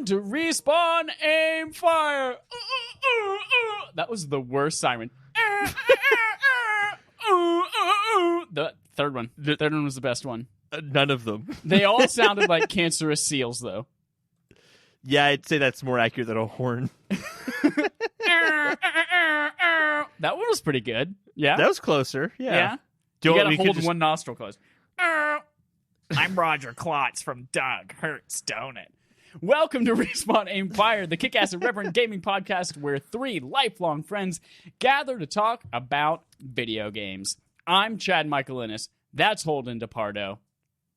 on to Respawn, Aim, Fire. That was the worst siren. The third one. The third one was the best one. None of them. They all sounded like cancerous seals, though. Yeah, I'd say that's more accurate than a horn. That one was pretty good. Yeah? That was closer. Yeah. You gotta hold one nostril closed. I'm Roger Klotz from Doug. Hurts, don't it? Welcome to Respawn Aim Fire, the kick-ass irreverent gaming podcast where three lifelong friends gather to talk about video games. I'm Chad Michael Innes. That's Holden DePardo.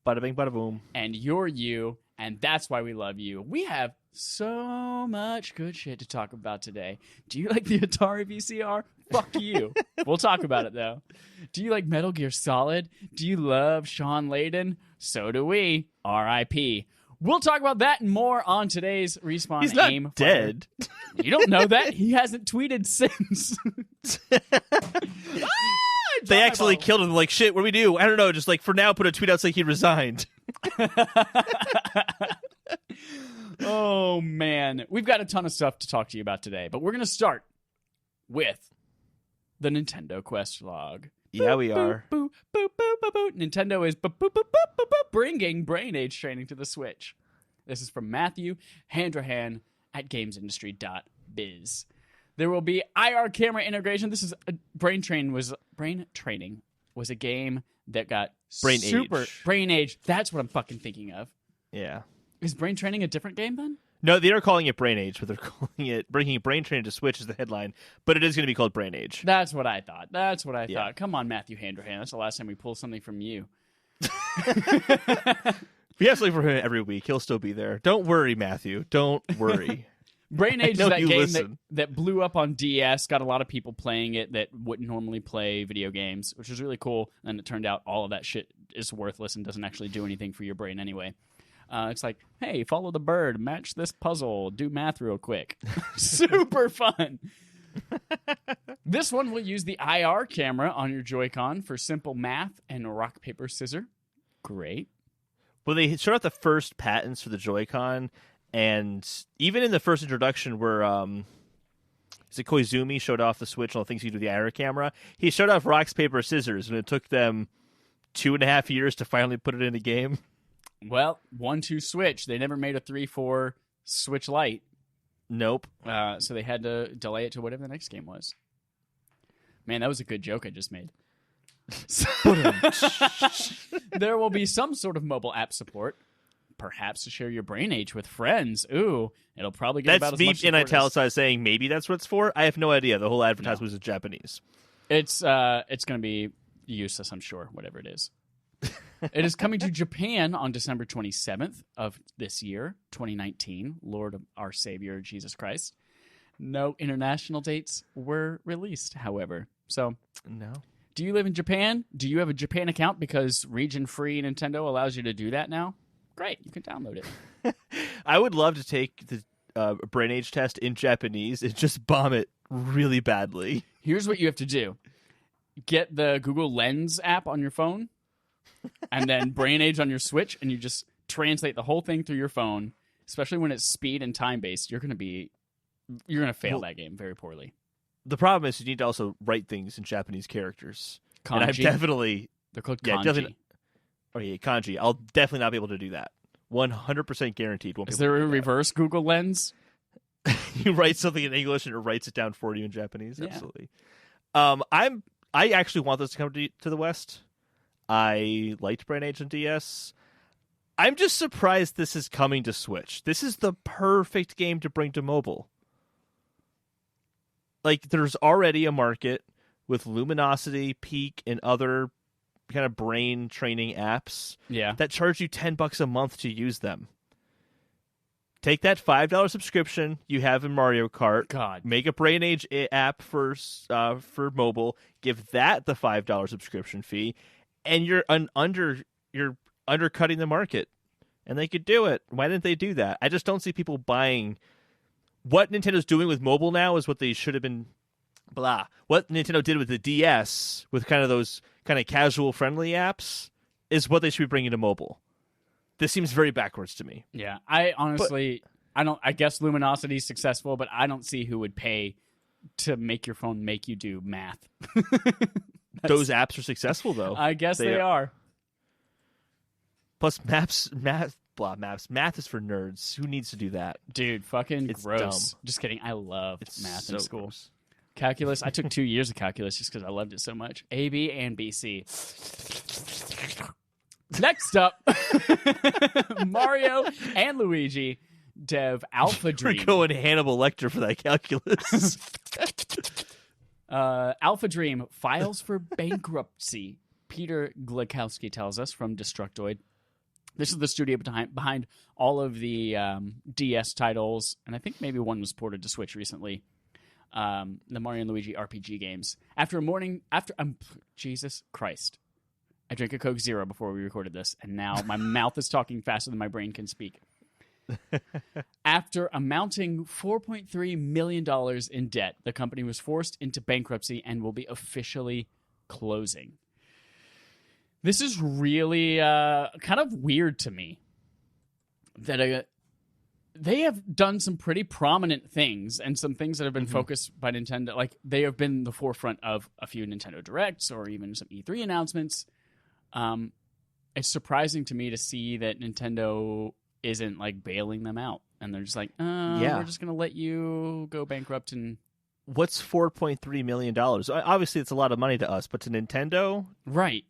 Bada bing, bada boom. And you're you, and that's why we love you. We have so much good shit to talk about today. Do you like the Atari VCR? Fuck you. We'll talk about it, though. Do you like Metal Gear Solid? Do you love Shawn Layden? So do we. R.I.P. We'll talk about that and more on today's Respawn He's not Aim dead. Fire. You don't know that? He hasn't tweeted since. They actually killed him. Like, shit, what do we do? I don't know. Just, like, for now, put a tweet out saying he resigned. Oh, man. We've got a ton of stuff to talk to you about today, but we're going to start with the Nintendo Quest log. Yeah, we are. Boop, boop, boop, boop, boop. Nintendo is bringing Brain Age training to the Switch. This is from Matthew Handrahan at gamesindustry.biz. There will be IR camera integration. This is Brain Training was a game that got Brain Age. That's what I'm fucking thinking of. Yeah. Is Brain Training a different game then? No, they are calling it Brain Age, but they're calling it bringing Brain Training to Switch is the headline, but it is going to be called Brain Age. That's what I thought. Thought. Come on, Matthew Handrahan. That's the last time we pull something from you. We have something for him every week. He'll still be there. Don't worry, Matthew. Don't worry. Brain Age is that game that blew up on DS, got a lot of people playing it that wouldn't normally play video games, which was really cool. And it turned out all of that shit is worthless and doesn't actually do anything for your brain anyway. It's like, hey, follow the bird, match this puzzle, do math real quick. Super fun. This one will use the IR camera on your Joy-Con for simple math and rock, paper, scissors. Great. Well, they showed out the first patents for the Joy-Con, and even in the first introduction where Koizumi showed off the Switch and all the things he could do with the IR camera, he showed off rocks, paper, scissors, and it took them 2.5 years to finally put it in a game. Well, 1-2 Switch. They never made a 3-4 Switch Lite. Nope. So they had to delay it to whatever the next game was. Man, that was a good joke I just made. There will be some sort of mobile app support, perhaps to share your Brain Age with friends. Ooh, it'll probably get about as much support. That's me in italicized saying maybe that's what it's for. I have no idea. The whole advertisement was in Japanese. It's going to be useless, I'm sure, whatever it is. It is coming to Japan on December 27th of this year, 2019. Lord of our Savior, Jesus Christ. No international dates were released, however. So, no. Do you live in Japan? Do you have a Japan account? Because region-free Nintendo allows you to do that now. Great, you can download it. I would love to take the Brain Age test in Japanese and just bomb it really badly. Here's what you have to do. Get the Google Lens app on your phone, and then Brain Age on your Switch, and you just translate the whole thing through your phone, especially when it's speed and time-based. You're going to fail that game very poorly. The problem is you need to also write things in Japanese characters. Kanji. And I've definitely... They're called kanji. Kanji. I'll definitely not be able to do that. 100% guaranteed. Is there a reverse Google Lens? You write something in English and it writes it down for you in Japanese? Yeah. Absolutely. I actually want this to come to the West. I liked Brain Age on DS. I'm just surprised this is coming to Switch. This is the perfect game to bring to mobile. Like, there's already a market with Luminosity, Peak, and other kind of brain training apps that charge you $10 a month to use them. Take that $5 subscription you have in Mario Kart, make a Brain Age app for mobile, give that the $5 subscription fee, and you're undercutting the market. And they could do it. Why didn't they do that? I just don't see people buying. What Nintendo's doing with mobile now is what they should have been. What Nintendo did with the DS, with kind of those kind of casual friendly apps, is what they should be bringing to mobile. This seems very backwards to me. Yeah, I honestly, I guess Luminosity is successful, but I don't see who would pay to make your phone make you do math. Those apps are successful, though. I guess they are. Plus, math is for nerds. Who needs to do that? Dude, fucking it's gross. Dumb. Just kidding. I loved math in school. Gross. Calculus. I took 2 years of calculus just because I loved it so much. A, B, and BC. Next up, Mario and Luigi dev AlphaDream. We're going Hannibal Lecter for that calculus. AlphaDream files for bankruptcy. Peter Glakowski tells us from Destructoid. This is the studio behind all of the DS titles, and I think maybe one was ported to Switch recently. The Mario and Luigi RPG games. Jesus Christ. I drank a Coke Zero before we recorded this, and now my mouth is talking faster than my brain can speak. After amounting $4.3 million in debt, the company was forced into bankruptcy and will be officially closing. This is really kind of weird to me that they have done some pretty prominent things and some things that have been focused by Nintendo. Like, they have been the forefront of a few Nintendo Directs or even some E3 announcements. It's surprising to me to see that Nintendo isn't like bailing them out, and they're just like, we're just going to let you go bankrupt. And what's $4.3 million? Obviously, it's a lot of money to us, but to Nintendo, right?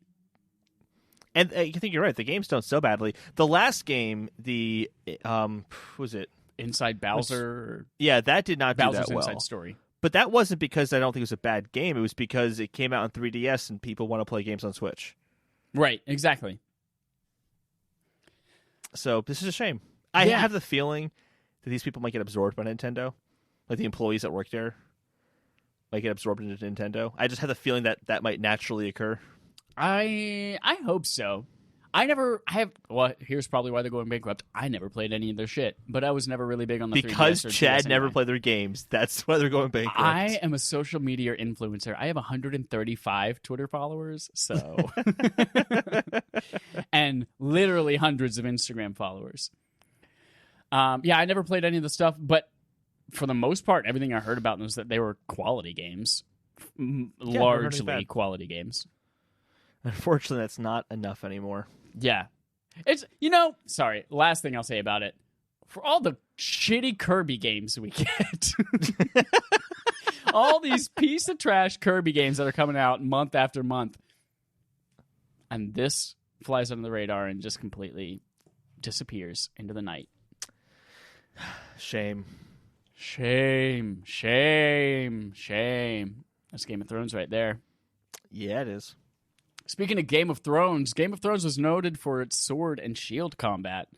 And I think you're right. The games don't sell badly. The last game, the was it Inside Bowser? Yeah, that did not do Bowser's that well. Inside Story. But that wasn't because I don't think it was a bad game. It was because it came out on 3DS and people want to play games on Switch. Right, exactly. So this is a shame. I have the feeling that these people might get absorbed by Nintendo. Like the employees that work there might get absorbed into Nintendo. I just have the feeling that that might naturally occur. I hope so. Here's probably why they're going bankrupt. I never played any of their shit, but I was never really big on the 3DS. Because Chad never played their games. That's why they're going bankrupt. I am a social media influencer. I have 135 Twitter followers, so and literally hundreds of Instagram followers. I never played any of the stuff, but for the most part, everything I heard about them was that they were quality games, largely quality games. Unfortunately, that's not enough anymore. Yeah. It's, sorry, last thing I'll say about it. For all the shitty Kirby games we get, all these piece of trash Kirby games that are coming out month after month, and this flies under the radar and just completely disappears into the night. Shame. Shame. Shame. Shame. That's Game of Thrones right there. Yeah, it is. Speaking of Game of Thrones was noted for its sword and shield combat,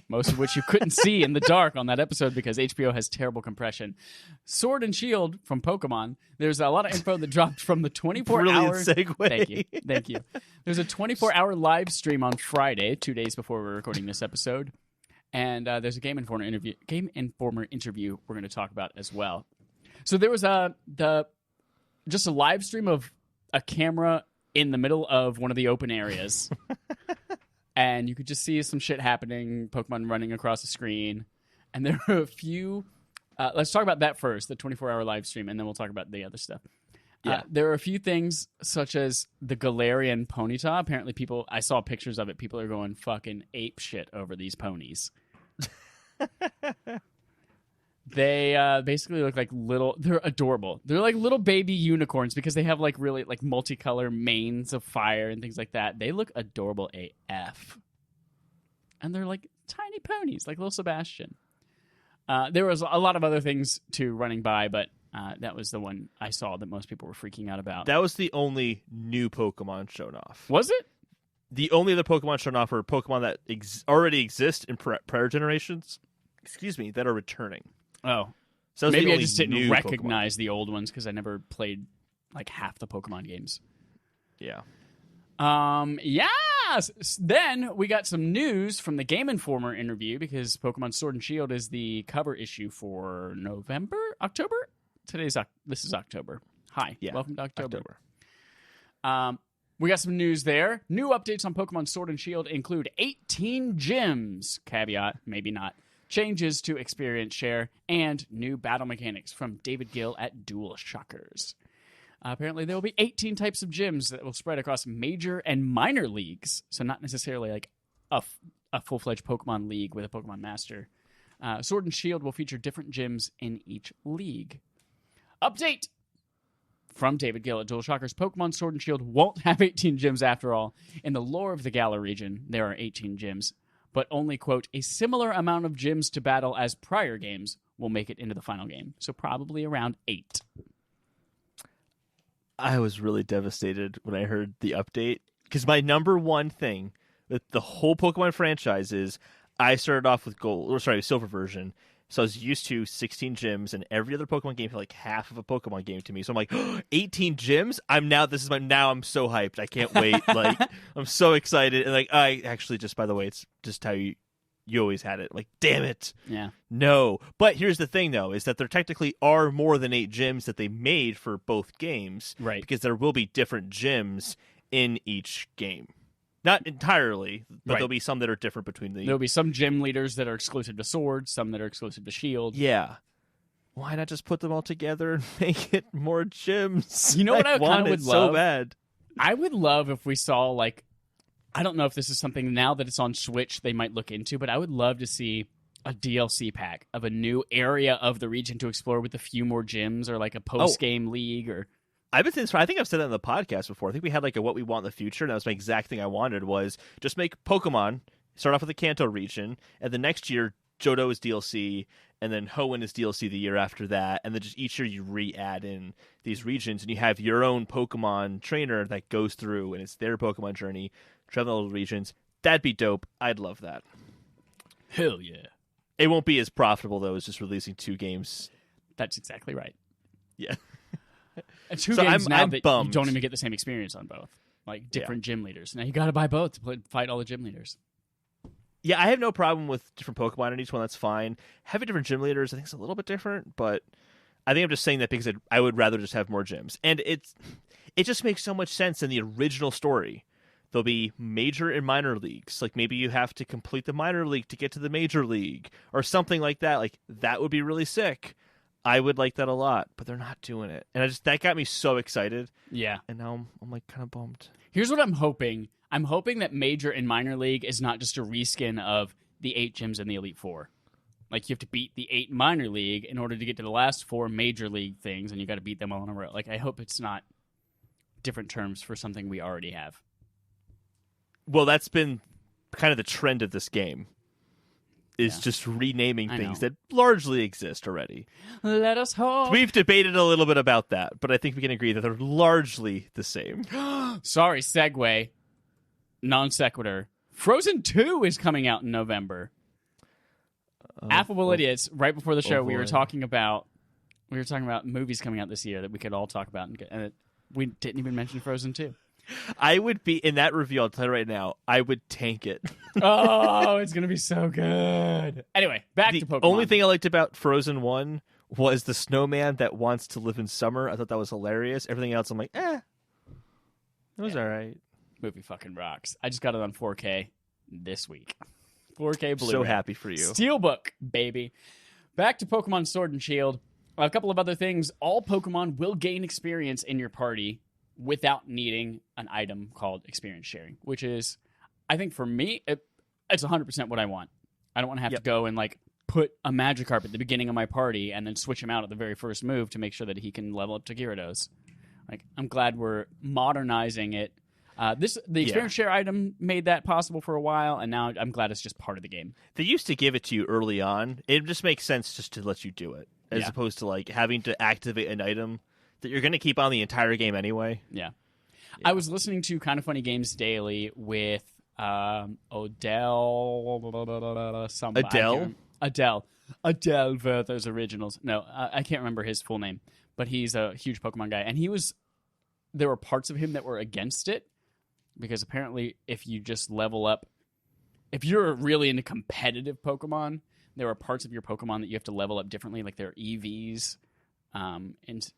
most of which you couldn't see in the dark on that episode because HBO has terrible compression. Sword and shield from Pokemon. There's a lot of info that dropped from the 24-hour... segue. Thank you. There's a 24-hour live stream on Friday, 2 days before we're recording this episode. And there's a Game Informer interview we're going to talk about as well. So there was just a live stream of a camera in the middle of one of the open areas. And you could just see some shit happening, Pokemon running across the screen. And there were a few... let's talk about that first, the 24-hour live stream, and then we'll talk about the other stuff. There are a few things, such as the Galarian Ponyta. Apparently I saw pictures of it. People are going fucking ape shit over these ponies. They basically look like they're adorable. They're like little baby unicorns because they have like really like multicolor manes of fire and things like that. They look adorable AF. And they're like tiny ponies, like little Sebastian. There was a lot of other things too running by, but that was the one I saw that most people were freaking out about. That was the only new Pokemon shown off. Was it? The only other Pokemon shown off are Pokemon that already exist in prior generations, that are returning. Oh. So maybe I just didn't recognize the old ones because I never played like half the Pokemon games. Yeah. Yes! Then we got some news from the Game Informer interview because Pokemon Sword and Shield is the cover issue for October? This is October. Hi. Yeah. Welcome to October. We got some news there. New updates on Pokemon Sword and Shield include 18 gyms. Caveat, maybe not. changes to experience share, and new battle mechanics from David Gill at Dual Shockers. Apparently, there will be 18 types of gyms that will spread across major and minor leagues, so not necessarily like a full-fledged Pokemon league with a Pokemon Master. Sword and Shield will feature different gyms in each league. Update from David Gill at Dual Shockers. Pokemon Sword and Shield won't have 18 gyms after all. In the lore of the Galar region, there are 18 gyms, but only, quote, a similar amount of gyms to battle as prior games will make it into the final game. So probably around 8. I was really devastated when I heard the update, because my number one thing with the whole Pokemon franchise is I started off with Silver version, so I was used to 16 gyms, and every other Pokemon game felt like half of a Pokemon game to me. So I'm like, 18 gyms? I'm so hyped. I can't wait. Like, I'm so excited. And like, I actually just, by the way, it's just how you always had it. Like, damn it. Yeah. No. But here's the thing, though, is that there technically are more than 8 gyms that they made for both games. Right. Because there will be different gyms in each game. Not entirely, but There'll be some that are different between the... There'll be some gym leaders that are exclusive to Sword, some that are exclusive to Shield. Yeah. Why not just put them all together and make it more gyms? You know what I kind of would love? So bad. I would love if we saw, like... I don't know if this is something now that it's on Switch they might look into, but I would love to see a DLC pack of a new area of the region to explore with a few more gyms, or like a post-game league, or... I think I've said that in the podcast before. I think we had like a what we want in the future, and that was my exact thing I wanted, was just make Pokemon, start off with the Kanto region, and the next year Johto is DLC, and then Hoenn is DLC the year after that, and then just each year you re-add in these regions, and you have your own Pokemon trainer that goes through, and it's their Pokemon journey, traveling all the regions. That'd be dope. I'd love that. Hell yeah. It won't be as profitable, though, as just releasing 2 games. That's exactly right. Yeah. And 2 games I'm that bummed. you don't even get the same experience on both. Like, different gym leaders. Now you got to buy both to fight all the gym leaders. Yeah, I have no problem with different Pokemon in each one. That's fine. Having different gym leaders, I think, is a little bit different, but I think I'm just saying that because I would rather just have more gyms. And it just makes so much sense in the original story. There'll be major and minor leagues. Like, maybe you have to complete the minor league to get to the major league or something like that. Like, that would be really sick. I would like that a lot, but they're not doing it. And that got me so excited. Yeah. And now I'm like kind of bummed. Here's what I'm hoping. I'm hoping that Major and Minor League is not just a reskin of the 8 gyms in the Elite Four. Like, you have to beat the 8 Minor League in order to get to the last 4 Major League things, and you got to beat them all in a row. Like, I hope it's not different terms for something we already have. Well, that's been kind of the trend of this game. Is just renaming things that largely exist already. Let us hope. We've debated a little bit about that, but I think we can agree that they're largely the same. Sorry, segue. Non sequitur. Frozen 2 is coming out in November. Affable Idiots, right before the show, we were talking about movies coming out this year that we could all talk about, and we didn't even mention Frozen 2. I would be, in that review, I'll tell you right now, I would tank it. Oh, it's going to be so good. Anyway, back to Pokemon. The only thing I liked about Frozen 1 was the snowman that wants to live in summer. I thought that was hilarious. Everything else, I'm like, it was all right. Movie fucking rocks. I just got it on 4K this week. 4K Blu-ray. So happy for you. Steelbook, baby. Back to Pokemon Sword and Shield. A couple of other things. All Pokemon will gain experience in your party without needing an item called experience sharing, which is, I think for me, it's 100% what I want. I don't want to have to go and like put a Magikarp at the beginning of my party and then switch him out at the very first move to make sure that he can level up to Gyarados. Like, I'm glad we're modernizing it. The experience share item made that possible for a while, and now I'm glad it's just part of the game. They used to give it to you early on. It just makes sense just to let you do it, as opposed to like having to activate an item that you're going to keep on the entire game anyway. Yeah. I was listening to Kind of Funny Games Daily with Odell. Adele Werther's Originals. No, I can't remember his full name, but he's a huge Pokemon guy. And there were parts of him that were against it, because apparently if you just level up, if you're really into competitive Pokemon, there are parts of your Pokemon that you have to level up differently, like their EVs, and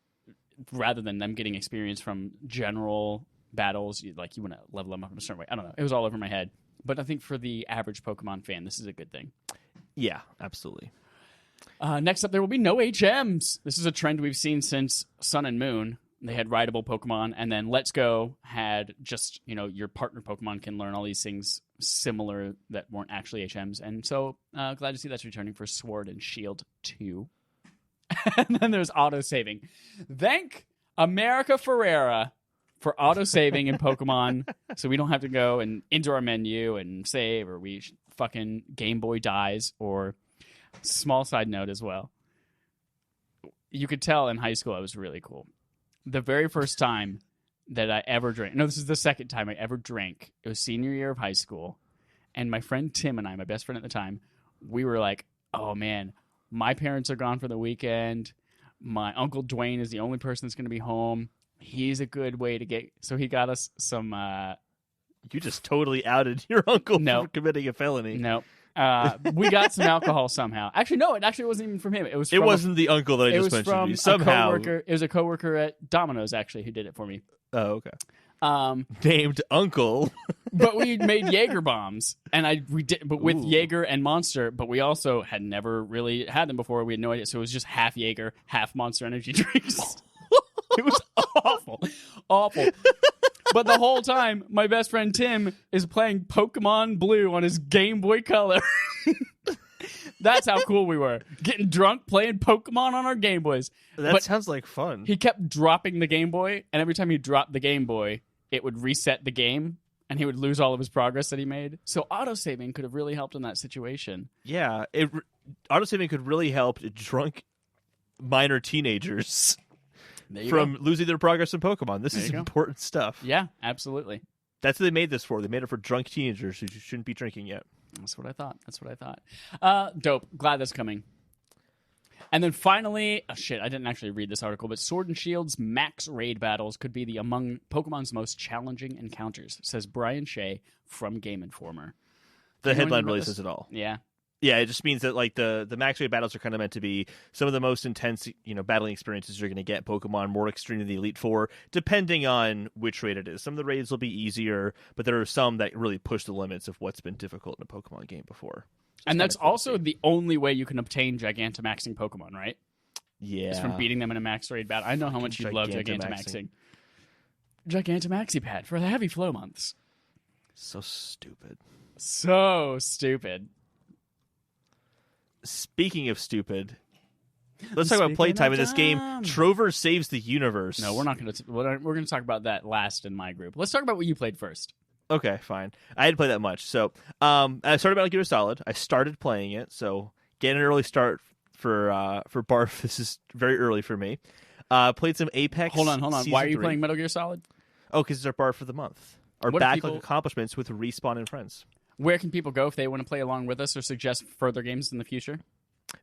rather than them getting experience from general battles, you want to level them up in a certain way. I don't know. It was all over my head. But I think for the average Pokemon fan, this is a good thing. Yeah, absolutely. Next up, there will be no HMs. This is a trend we've seen since Sun and Moon. They had rideable Pokemon, and then Let's Go had just, your partner Pokemon can learn all these things similar that weren't actually HMs. And so glad to see that's returning for Sword and Shield 2. And then there's auto-saving. Thank America Ferrera for auto-saving in Pokemon, so we don't have to go and into our menu and save, or we fucking Game Boy dies, or small side note as well. You could tell in high school I was really cool. The very first time that I ever drank, no, this is the second time I ever drank. It was senior year of high school, and my friend Tim and I, my best friend at the time, we were like, oh man, my parents are gone for the weekend. My Uncle Dwayne is the only person that's going to be home. He's a good way to get... So he got us some... You just totally outed your uncle for committing a felony. No. We got some alcohol somehow. Actually, no, it actually wasn't even from him. It wasn't the uncle that I just mentioned to you. Somehow. It was a coworker at Domino's, actually, who did it for me. Oh, okay. Named Uncle. But we made Jaeger bombs, and with Jaeger and Monster, but we also had never really had them before. We had no idea, so it was just half Jaeger, half Monster energy drinks. It was awful. But the whole time, my best friend Tim is playing Pokemon Blue on his Game Boy Color. That's how cool we were. Getting drunk, playing Pokemon on our Game Boys. That sounds like fun. He kept dropping the Game Boy, and every time he dropped the Game Boy, it would reset the game, and he would lose all of his progress that he made. So autosaving could have really helped in that situation. Yeah, autosaving could really help drunk minor teenagers from losing their progress in Pokemon. This is important stuff. Yeah, absolutely. That's what they made this for. They made it for drunk teenagers who shouldn't be drinking yet. That's what I thought. Dope. Glad that's coming. And then finally, I didn't actually read this article, but Sword and Shield's max raid battles could be among Pokemon's most challenging encounters, says Brian Shea from Game Informer. The headline really says it all. Yeah. Yeah, it just means that like the max raid battles are kind of meant to be some of the most intense, battling experiences you're going to get Pokemon, more extreme than the Elite Four, depending on which raid it is. Some of the raids will be easier, but there are some that really push the limits of what's been difficult in a Pokemon game before. And that's also the only way you can obtain Gigantamaxing Pokemon, right? Yeah. It's from beating them in a max raid battle. I know how much you love Gigantamaxing. Gigantamaxi pad for the heavy flow months. So stupid. Speaking of stupid, let's talk about playtime in this game. Trover saves the universe. No, we're not going to. We're going to talk about that last in my group. Let's talk about what you played first. Okay, fine. I didn't play that much. So I started Metal Gear Solid. I started playing it, so getting an early start for Barf. This is very early for me. Played some Apex. Hold on. Why are you playing Metal Gear Solid? Oh, because it's our Barf for the month. Our backlog accomplishments with Respawn and friends. Where can people go if they want to play along with us or suggest further games in the future?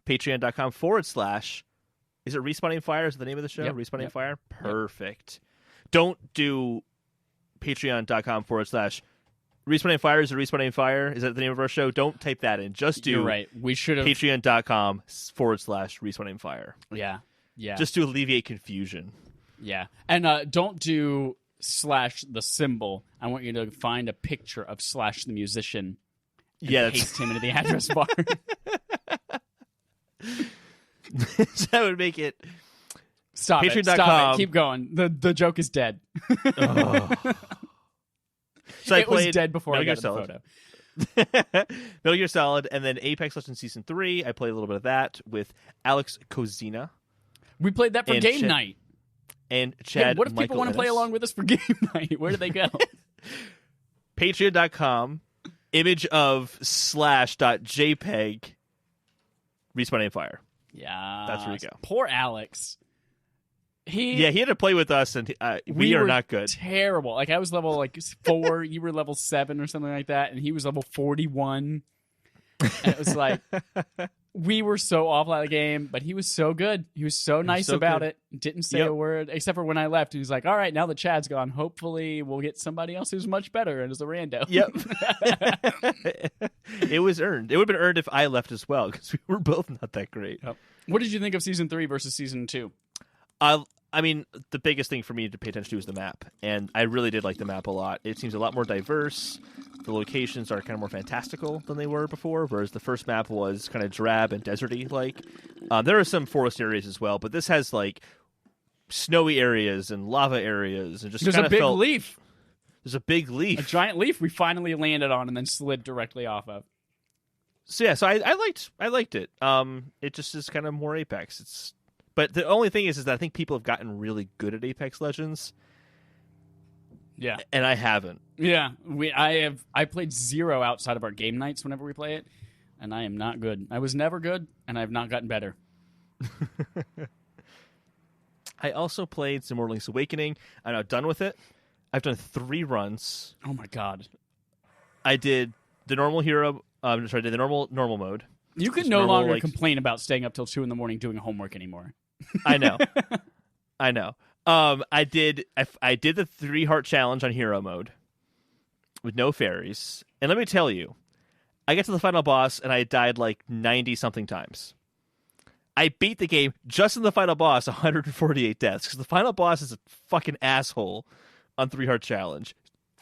Patreon.com / is it Respawning Fire? Is the name of the show? Yep. Respawning Fire? Perfect. Yep. Don't do Patreon.com / Respawning Fire. Is it Respawning Fire? Is that the name of our show? Don't type that in. Just do You're right. We should have Patreon.com / Respawning Fire. Yeah. Just to alleviate confusion. Yeah. And don't do / the symbol. I want you to find a picture of / the musician and paste him into the address bar. So that would make it Stop it. Keep going. The joke is dead. So it was dead before I got the photo. Metal Gear Solid, and then Apex Legends Season 3. I played a little bit of that with Alex Kozina. We played that for game night. And Chad, what if people want to play along with us for game night? Where do they go? Patreon.com, image of /.jpg, Respawning Fire. Yeah. That's where we go. Poor Alex. He had to play with us, and we are not good. Terrible. Like, I was level 4, you were level 7 or something like that, and he was level 41. And it was like, we were so awful at the game, but he was so good. He was so nice about it. Didn't say a word, except for when I left. He was like, all right, now that Chad's gone, hopefully we'll get somebody else who's much better and is a rando. Yep. It was earned. It would have been earned if I left as well, because we were both not that great. Yep. What did you think of Season 3 versus Season 2? I mean, the biggest thing for me to pay attention to is the map, and I really did like the map a lot. It seems a lot more diverse. The locations are kind of more fantastical than they were before, whereas the first map was kind of drab and deserty-like. There are some forest areas as well, but this has, like, snowy areas and lava areas. And just There's a big leaf. There's a big leaf. A giant leaf we finally landed on and then slid directly off of. So yeah, so I liked it. It just is kind of more Apex. But the only thing is that I think people have gotten really good at Apex Legends. Yeah, and I haven't. Yeah, I played 0 outside of our game nights whenever we play it, and I am not good. I was never good, and I have not gotten better. I also played some more Link's Awakening. I'm now done with it. I've done 3 runs. Oh my god! I did the normal hero. I did the normal mode. You can no longer complain about staying up till 2 a.m. doing homework anymore. I know. I know. I did the 3-heart challenge on hero mode with no fairies. And let me tell you, I get to the final boss and I died like 90-something times. I beat the game just in the final boss 148 deaths because the final boss is a fucking asshole on 3-heart challenge.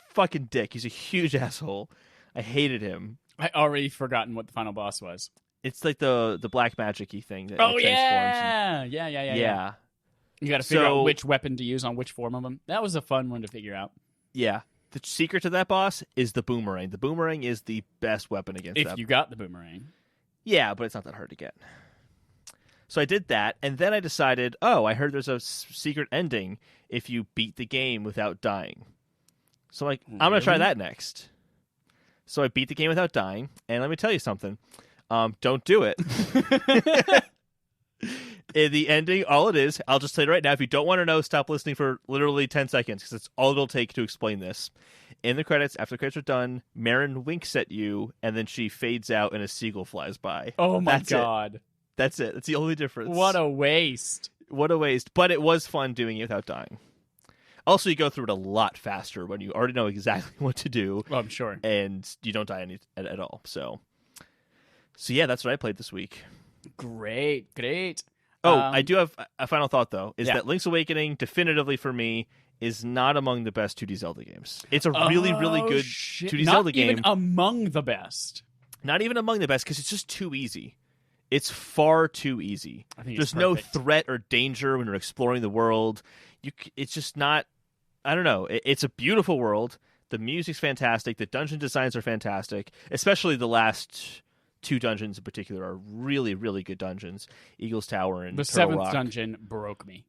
Fucking dick. He's a huge asshole. I hated him. I already forgotten what the final boss was. It's like the black magic-y thing that transforms. Yeah. You got to figure out which weapon to use on which form of them. That was a fun one to figure out. Yeah. The secret to that boss is the boomerang. The boomerang is the best weapon against that. If you got the boomerang. Yeah, but it's not that hard to get. So I did that, and then I decided, I heard there's a secret ending if you beat the game without dying. So I'm I'm going to try that next. So I beat the game without dying, and let me tell you something. Don't do it. In the ending, all it is, I'll just tell you right now, if you don't want to know, stop listening for literally 10 seconds, because that's all it'll take to explain this. In the credits, after the credits are done, Marin winks at you, and then she fades out and a seagull flies by. Oh my god. That's it. That's the only difference. What a waste. What a waste. But it was fun doing it without dying. Also, you go through it a lot faster when you already know exactly what to do. Well, I'm sure. And you don't die at all. So yeah, that's what I played this week. Great. I do have a final thought, though, is that Link's Awakening, definitively for me, is not among the best 2D Zelda games. It's a really, really good 2D Zelda game. Not even among the best. Not even among the best, because it's just too easy. It's far too easy. There's no threat or danger when you're exploring the world. It's just not... I don't know. It's a beautiful world. The music's fantastic. The dungeon designs are fantastic. Especially the last 2 dungeons in particular are really, really good dungeons. Eagle's Tower and the Turtle 7th Rock. dungeon broke me.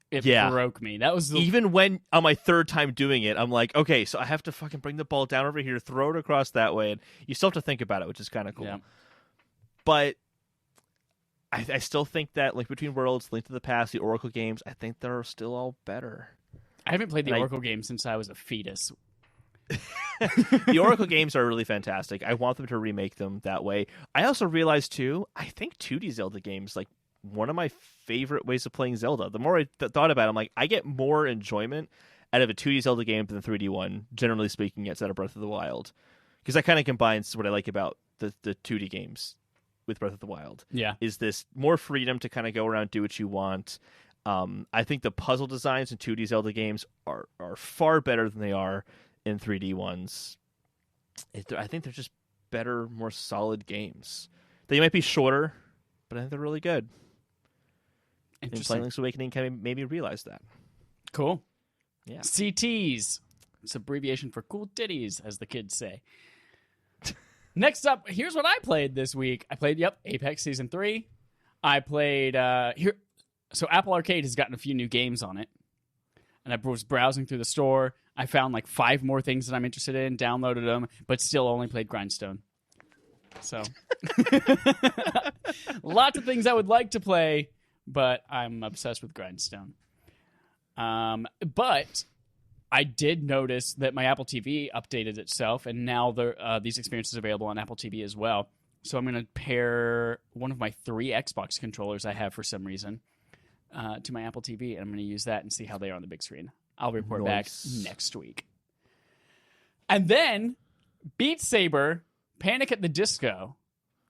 It broke me. That was even when on my 3rd time doing it, I'm like, okay, so I have to fucking bring the ball down over here, throw it across that way, and you still have to think about it, which is kind of cool. Yeah. But I still think that Link Between Worlds, Link to the Past, the Oracle games, I think they're still all better. I haven't played the Oracle games since I was a fetus. The Oracle games are really fantastic. I want them to remake them that way. I also realized, too, I think 2D Zelda games, like, one of my favorite ways of playing Zelda. The more I thought about it, I'm like, I get more enjoyment out of a 2D Zelda game than the 3D one, generally speaking, outside of Breath of the Wild. Because that kind of combines what I like about the 2D games with Breath of the Wild. Yeah. Is this more freedom to kind of go around, do what you want. I think the puzzle designs in 2D Zelda games are far better than they are in 3D ones. I think they're just better, more solid games. They might be shorter, but I think they're really good. And playing Link's Awakening kind of made me realize that. Cool. Yeah. CTs. It's abbreviation for cool titties, as the kids say. Next up, here's what I played this week. I played, Apex Season 3. I played... So Apple Arcade has gotten a few new games on it. And I was browsing through the store. I found like 5 more things that I'm interested in, downloaded them, but still only played Grindstone. So... Lots of things I would like to play, but I'm obsessed with Grindstone. But I did notice that my Apple TV updated itself, and now these experiences are available on Apple TV as well. So I'm going to pair one of my 3 Xbox controllers I have for some reason to my Apple TV, and I'm going to use that and see how they are on the big screen. I'll report back next week. And then Beat Saber, Panic at the Disco,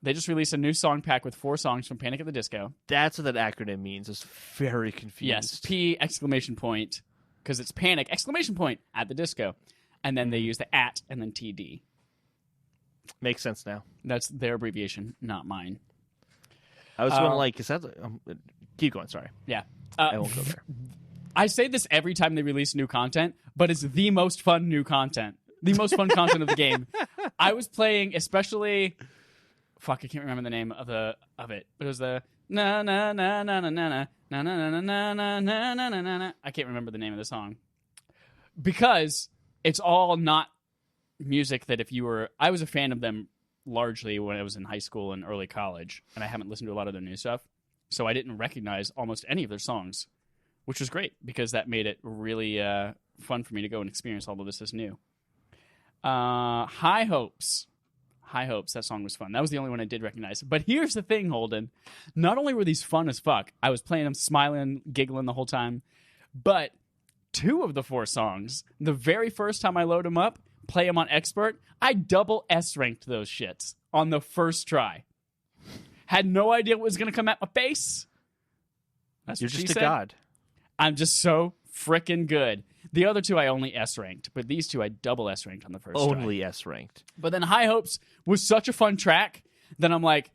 They just released a new song pack with 4 songs from Panic at the Disco. That's what that acronym means. It's very confused. Yes, P exclamation point, because it's Panic exclamation point at the disco. And then they use the at and then TD. Makes sense now. That's their abbreviation, not mine. I was going like, is that... keep going, sorry. Yeah. I won't go there. I say this every time they release new content, but it's the most fun new content. The most fun content of the game. I was playing, especially... Fuck, I can't remember the name of it. But it was the... Na na na na na na na na na na na na na na na na. I can't remember the name of the song. Because it's all not music that if you were... I was a fan of them largely when I was in high school and early college, and I haven't listened to a lot of their new stuff. So I didn't recognize almost any of their songs, which was great because that made it really fun for me to go and experience all of this as new. High Hopes. High Hopes, that song was fun. That was the only one I did recognize. But here's the thing, Holden. Not only were these fun as fuck, I was playing them smiling, giggling the whole time, but 2 of the 4 songs, the very first time I load them up, play them on Expert, I double S-ranked those shits on the first try. Had no idea what was going to come at my face. That's You're what she just a said. god. I'm just so frickin' good. The other 2 I only S-ranked, but these 2 I double S-ranked on the first try. Only S-ranked. But then High Hopes was such a fun track that I'm like,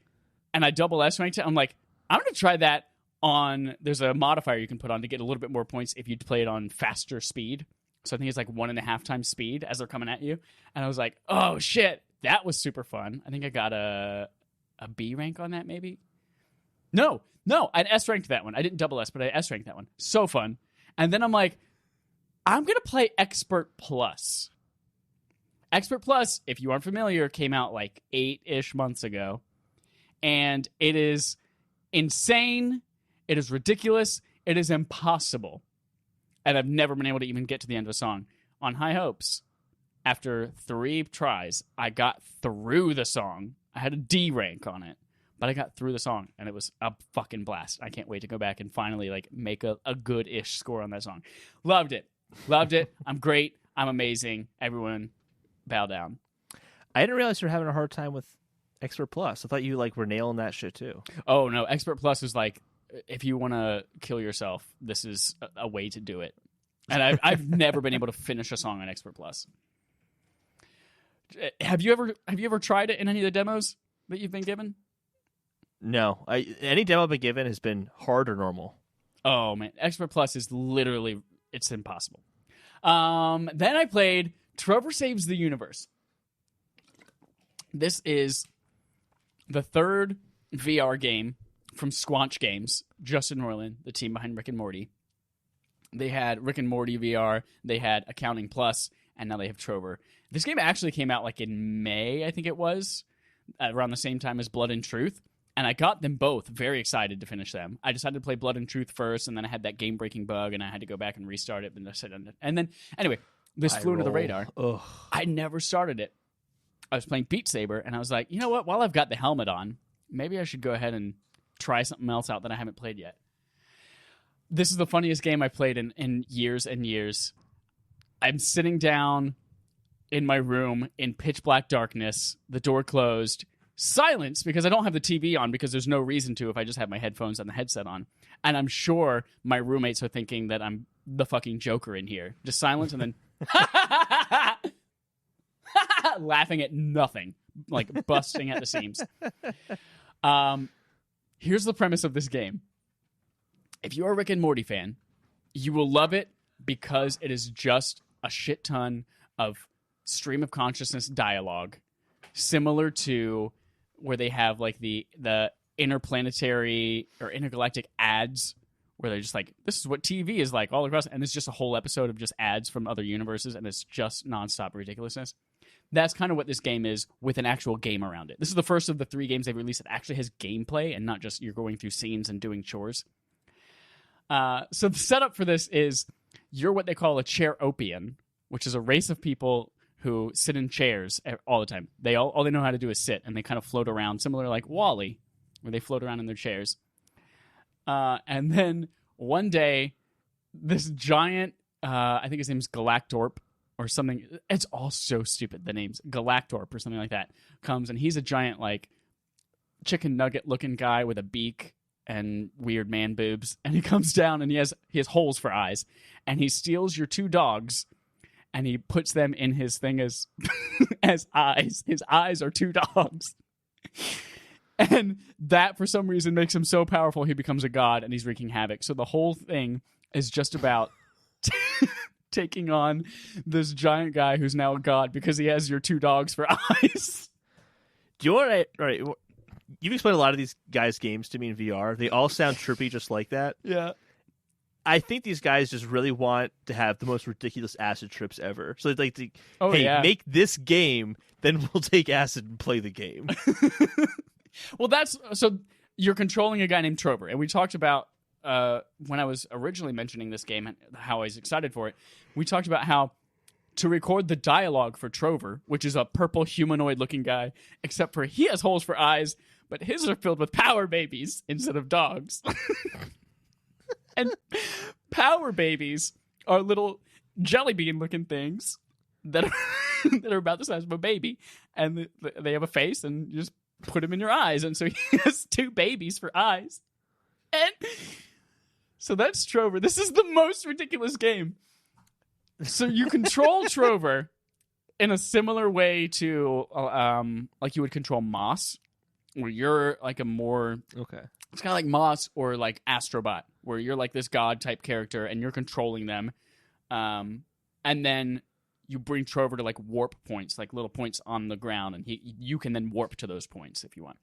and I double S-ranked it, I'm like, I'm going to try that on, there's a modifier you can put on to get a little bit more points if you play it on faster speed. So I think it's like 1.5 times speed as they're coming at you. And I was like, oh shit, that was super fun. I think I got a B rank on that maybe. No, I S-ranked that one. I didn't double S, but I S-ranked that one. So fun. And then I'm like, I'm going to play Expert Plus. Expert Plus, if you aren't familiar, came out like 8-ish months ago. And it is insane. It is ridiculous. It is impossible. And I've never been able to even get to the end of a song. On High Hopes, after 3 tries, I got through the song. I had a D rank on it. But I got through the song, and it was a fucking blast. I can't wait to go back and finally like make a good-ish score on that song. Loved it. Loved it. I'm great. I'm amazing. Everyone, bow down. I didn't realize you were having a hard time with Expert Plus. I thought you like were nailing that shit too. Oh no, Expert Plus is like, if you want to kill yourself, this is a way to do it. And I've never been able to finish a song on Expert Plus. Have you ever tried it in any of the demos that you've been given? No, any demo I've been given has been hard or normal. Oh man, Expert Plus is literally, it's impossible. Then I played Trover Saves the Universe. This is the 3rd VR game from Squanch Games, Justin Roiland, the team behind Rick and Morty. They had Rick and Morty VR, they had Accounting Plus, and now they have Trover. This game actually came out like in May, I think it was, around the same time as Blood and Truth. And I got them both, very excited to finish them. I decided to play Blood and Truth first, and then I had that game-breaking bug, and I had to go back and restart it. And then, anyway, this flew under the radar. Ugh. I never started it. I was playing Beat Saber, and I was like, you know what? While I've got the helmet on, maybe I should go ahead and try something else out that I haven't played yet. This is the funniest game I've played in years and years. I'm sitting down in my room in pitch black darkness, the door closed, silence because I don't have the TV on because there's no reason to if I just have my headphones and the headset on. And I'm sure my roommates are thinking that I'm the fucking Joker in here. Just silence and then laughing at nothing, like busting at the seams. Here's the premise of this game. If you're a Rick and Morty fan, you will love it because it is just a shit ton of stream of consciousness dialogue, similar to where they have like the interplanetary or intergalactic ads where they're just like, this is what TV is like all across, and it's just a whole episode of just ads from other universes, and it's just nonstop ridiculousness. That's kind of what this game is with an actual game around it. This is the first of the 3 games they've released that actually has gameplay and not just you're going through scenes and doing chores. So the setup for this is you're what they call a chair-opian, which is a race of people who sit in chairs all the time. All they know how to do is sit, and they kind of float around, similar like WALL-E, where they float around in their chairs. And then one day, this giant, I think his name's Galactorp or something. It's all so stupid, the name's Galactorp or something like that, comes, and he's a giant, like, chicken nugget looking guy with a beak and weird man boobs, and he comes down and he has holes for eyes, and he steals your 2 dogs and he puts them in his thing as as eyes. His eyes are 2 dogs. And that for some reason makes him so powerful he becomes a god and he's wreaking havoc. So the whole thing is just about taking on this giant guy who's now a god because he has your 2 dogs for eyes. Do you want to... All right, you've explained a lot of these guys' games to me in VR. They all sound trippy just like that. Yeah. I think these guys just really want to have the most ridiculous acid trips ever. So they'd like to, make this game, then we'll take acid and play the game. Well, so you're controlling a guy named Trover, and we talked about when I was originally mentioning this game and how I was excited for it, we talked about how to record the dialogue for Trover, which is a purple humanoid-looking guy, except for he has holes for eyes, but his are filled with power babies instead of dogs. And power babies are little jelly bean-looking things that are about the size of a baby, and they have a face, and you just put them in your eyes, and so he has 2 babies for eyes. And so that's Trover. This is the most ridiculous game. So you control Trover in a similar way to like you would control Moss, where you're like a more... Okay. It's kind of like Moss or like Astrobot, where you're like this god-type character, and you're controlling them. And then you bring Trover to like warp points, like little points on the ground, and you can then warp to those points if you want.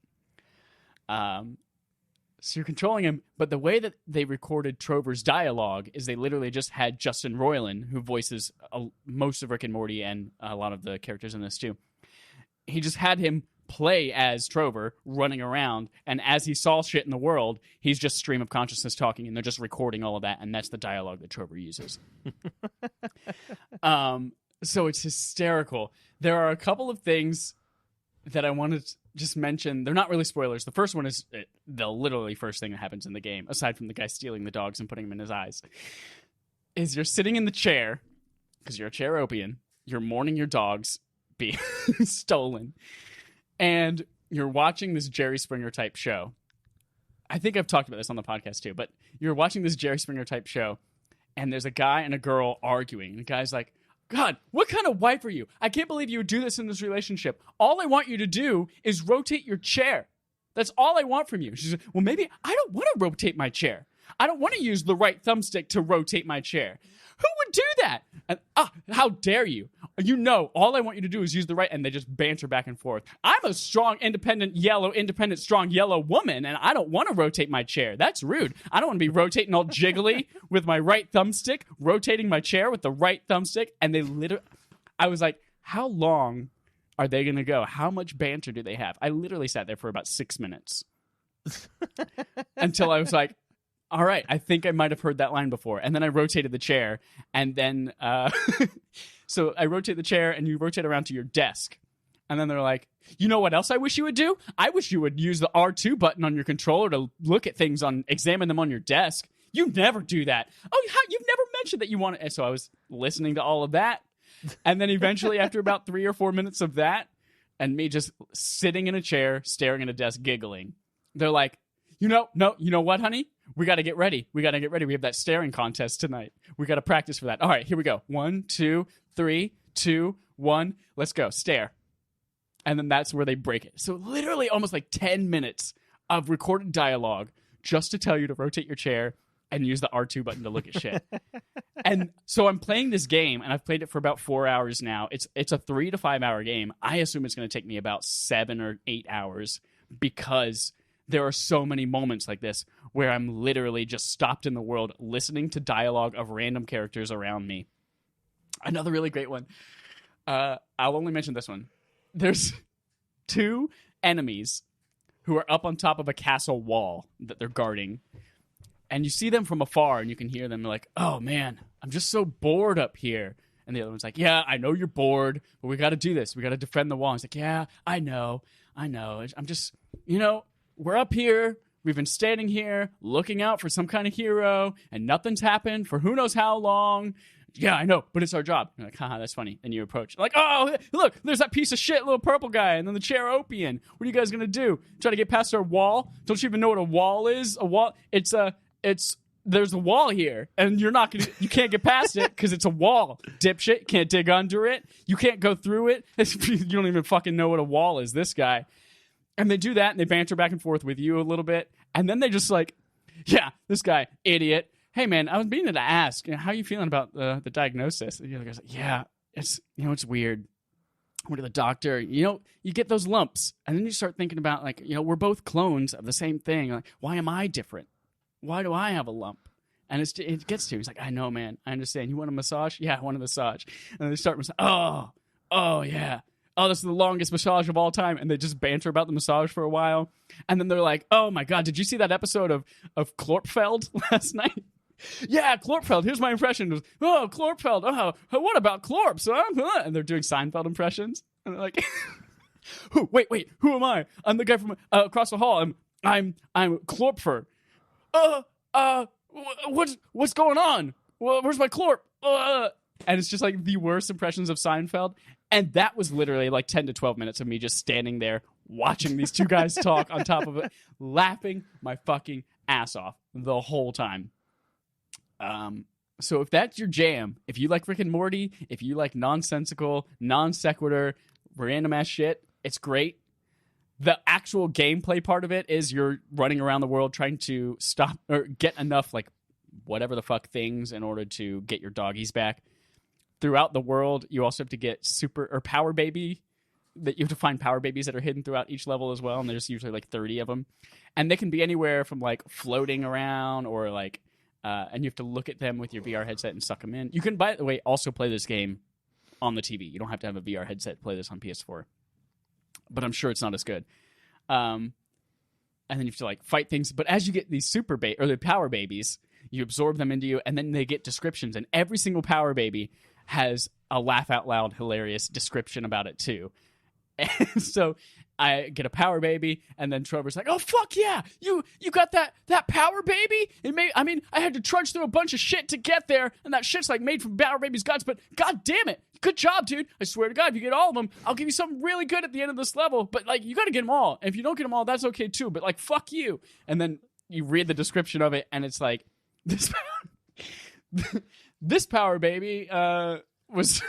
So you're controlling him, but the way that they recorded Trover's dialogue is they literally just had Justin Roiland, who voices most of Rick and Morty and a lot of the characters in this too. He just had him play as Trover running around, and as he saw shit in the world, he's just stream of consciousness talking, and they're just recording all of that, and that's the dialogue that Trover uses. So it's hysterical. There are a couple of things that I wanted to just mention. They're not really spoilers. The first one is the literally first thing that happens in the game, aside from the guy stealing the dogs and putting them in his eyes, is you're sitting in the chair, because you're a Chair-Opian, you're mourning your dogs being stolen, and you're watching this Jerry Springer type show. I think I've talked about this on the podcast too, but you're watching this Jerry Springer type show, and there's a guy and a girl arguing, and the guy's like, God, what kind of wife are you? I can't believe you would do this in this relationship. All I want you to do is rotate your chair. That's all I want from you. She's like, well, maybe I don't want to rotate my chair. I don't want to use the right thumbstick to rotate my chair. Who would do that? And, how dare you? You know, all I want you to do is use the right, and they just banter back and forth. I'm a strong, independent, strong yellow woman, and I don't want to rotate my chair. That's rude. I don't want to be rotating all jiggly with my right thumbstick, rotating my chair with the right thumbstick, and they literally... I was like, how long are they going to go? How much banter do they have? I literally sat there for about 6 minutes until I was like, all right, I think I might have heard that line before. And then I rotated the chair, and then... So I rotate the chair, and you rotate around to your desk. And then they're like, you know what else I wish you would do? I wish you would use the R2 button on your controller to look at things, examine them on your desk. You never do that. Oh, you've never mentioned that you want to... And so I was listening to all of that. And then eventually, after about 3 or 4 minutes of that, and me just sitting in a chair, staring at a desk, giggling, they're like, you know what, honey? We got to get ready. We have that staring contest tonight. We got to practice for that. All right, here we go. 1, 2, 3, 2, 1. Let's go. Stare. And then that's where they break it. So literally almost like 10 minutes of recorded dialogue just to tell you to rotate your chair and use the R2 button to look at shit. And so I'm playing this game, and I've played it for about 4 hours now. It's a 3 to 5 hour game. I assume it's going to take me about 7 or 8 hours, because there are so many moments like this where I'm literally just stopped in the world listening to dialogue of random characters around me. Another really great one. I'll only mention this one. There's 2 enemies who are up on top of a castle wall that they're guarding. And you see them from afar, and you can hear them like, oh, man, I'm just so bored up here. And the other one's like, yeah, I know you're bored, but we got to do this. We got to defend the wall. And he's like, yeah, I know. I'm just, we're up here. We've been standing here looking out for some kind of hero, and nothing's happened for who knows how long. Yeah, I know, but it's our job. You're like, haha, that's funny. And you approach, like, oh, look, there's that piece of shit little purple guy, and then the Cheropian. What are you guys gonna do? Try to get past our wall? Don't you even know what a wall is? A wall? There's a wall here, and you can't get past it because it's a wall, dipshit. You can't dig under it. You can't go through it. You don't even fucking know what a wall is, this guy. And they do that, and they banter back and forth with you a little bit, and then they just like, yeah, this guy, idiot. Hey, man, I was meaning to ask, how are you feeling about the diagnosis? And the other guy's like, yeah, it's weird. I went to the doctor. You get those lumps. And then you start thinking about, like, we're both clones of the same thing. Like, why am I different? Why do I have a lump? And it gets to you. He's like, I know, man. I understand. You want a massage? Yeah, I want a massage. And they start massage. Oh, yeah. Oh, this is the longest massage of all time. And they just banter about the massage for a while. And then they're like, oh, my God, did you see that episode of Klorpfeld last night? Yeah, Klorpfeld. Here's my impression. Oh, Klorpfeld. Oh, what about Klorps? Huh? And they're doing Seinfeld impressions. And they're like, wait, who am I? I'm the guy from across the hall. I'm Klorpfer. What's going on? Where's my Klorp? And it's just like the worst impressions of Seinfeld. And that was literally like 10 to 12 minutes of me just standing there watching these two guys talk on top of it, laughing my fucking ass off the whole time. So if that's your jam, if you like Rick and Morty, if you like nonsensical, non sequitur, random ass shit, it's great. The actual gameplay part of it is you're running around the world trying to stop or get enough like whatever the fuck things in order to get your doggies back. Throughout the world, you also have to get super or power baby. That you have to find power babies that are hidden throughout each level as well, and there's usually like 30 of them, and they can be anywhere from like floating around or like. And you have to look at them with your VR headset and suck them in. You can, by the way, also play this game on the TV. You don't have to have a VR headset to play this on PS4. But I'm sure it's not as good. And then you have to like fight things. But as you get these or the power babies, you absorb them into you, and then they get descriptions. And every single power baby has a laugh out loud, hilarious description about it too. And so I get a power baby, and then Trover's like, "Oh fuck yeah, you got that power baby? I had to trudge through a bunch of shit to get there, and that shit's like made from power baby's guts. But god damn it, good job, dude! I swear to God, if you get all of them, I'll give you something really good at the end of this level. But like, you got to get them all. And if you don't get them all, that's okay too. But like, fuck you." And then you read the description of it, and it's like this power baby was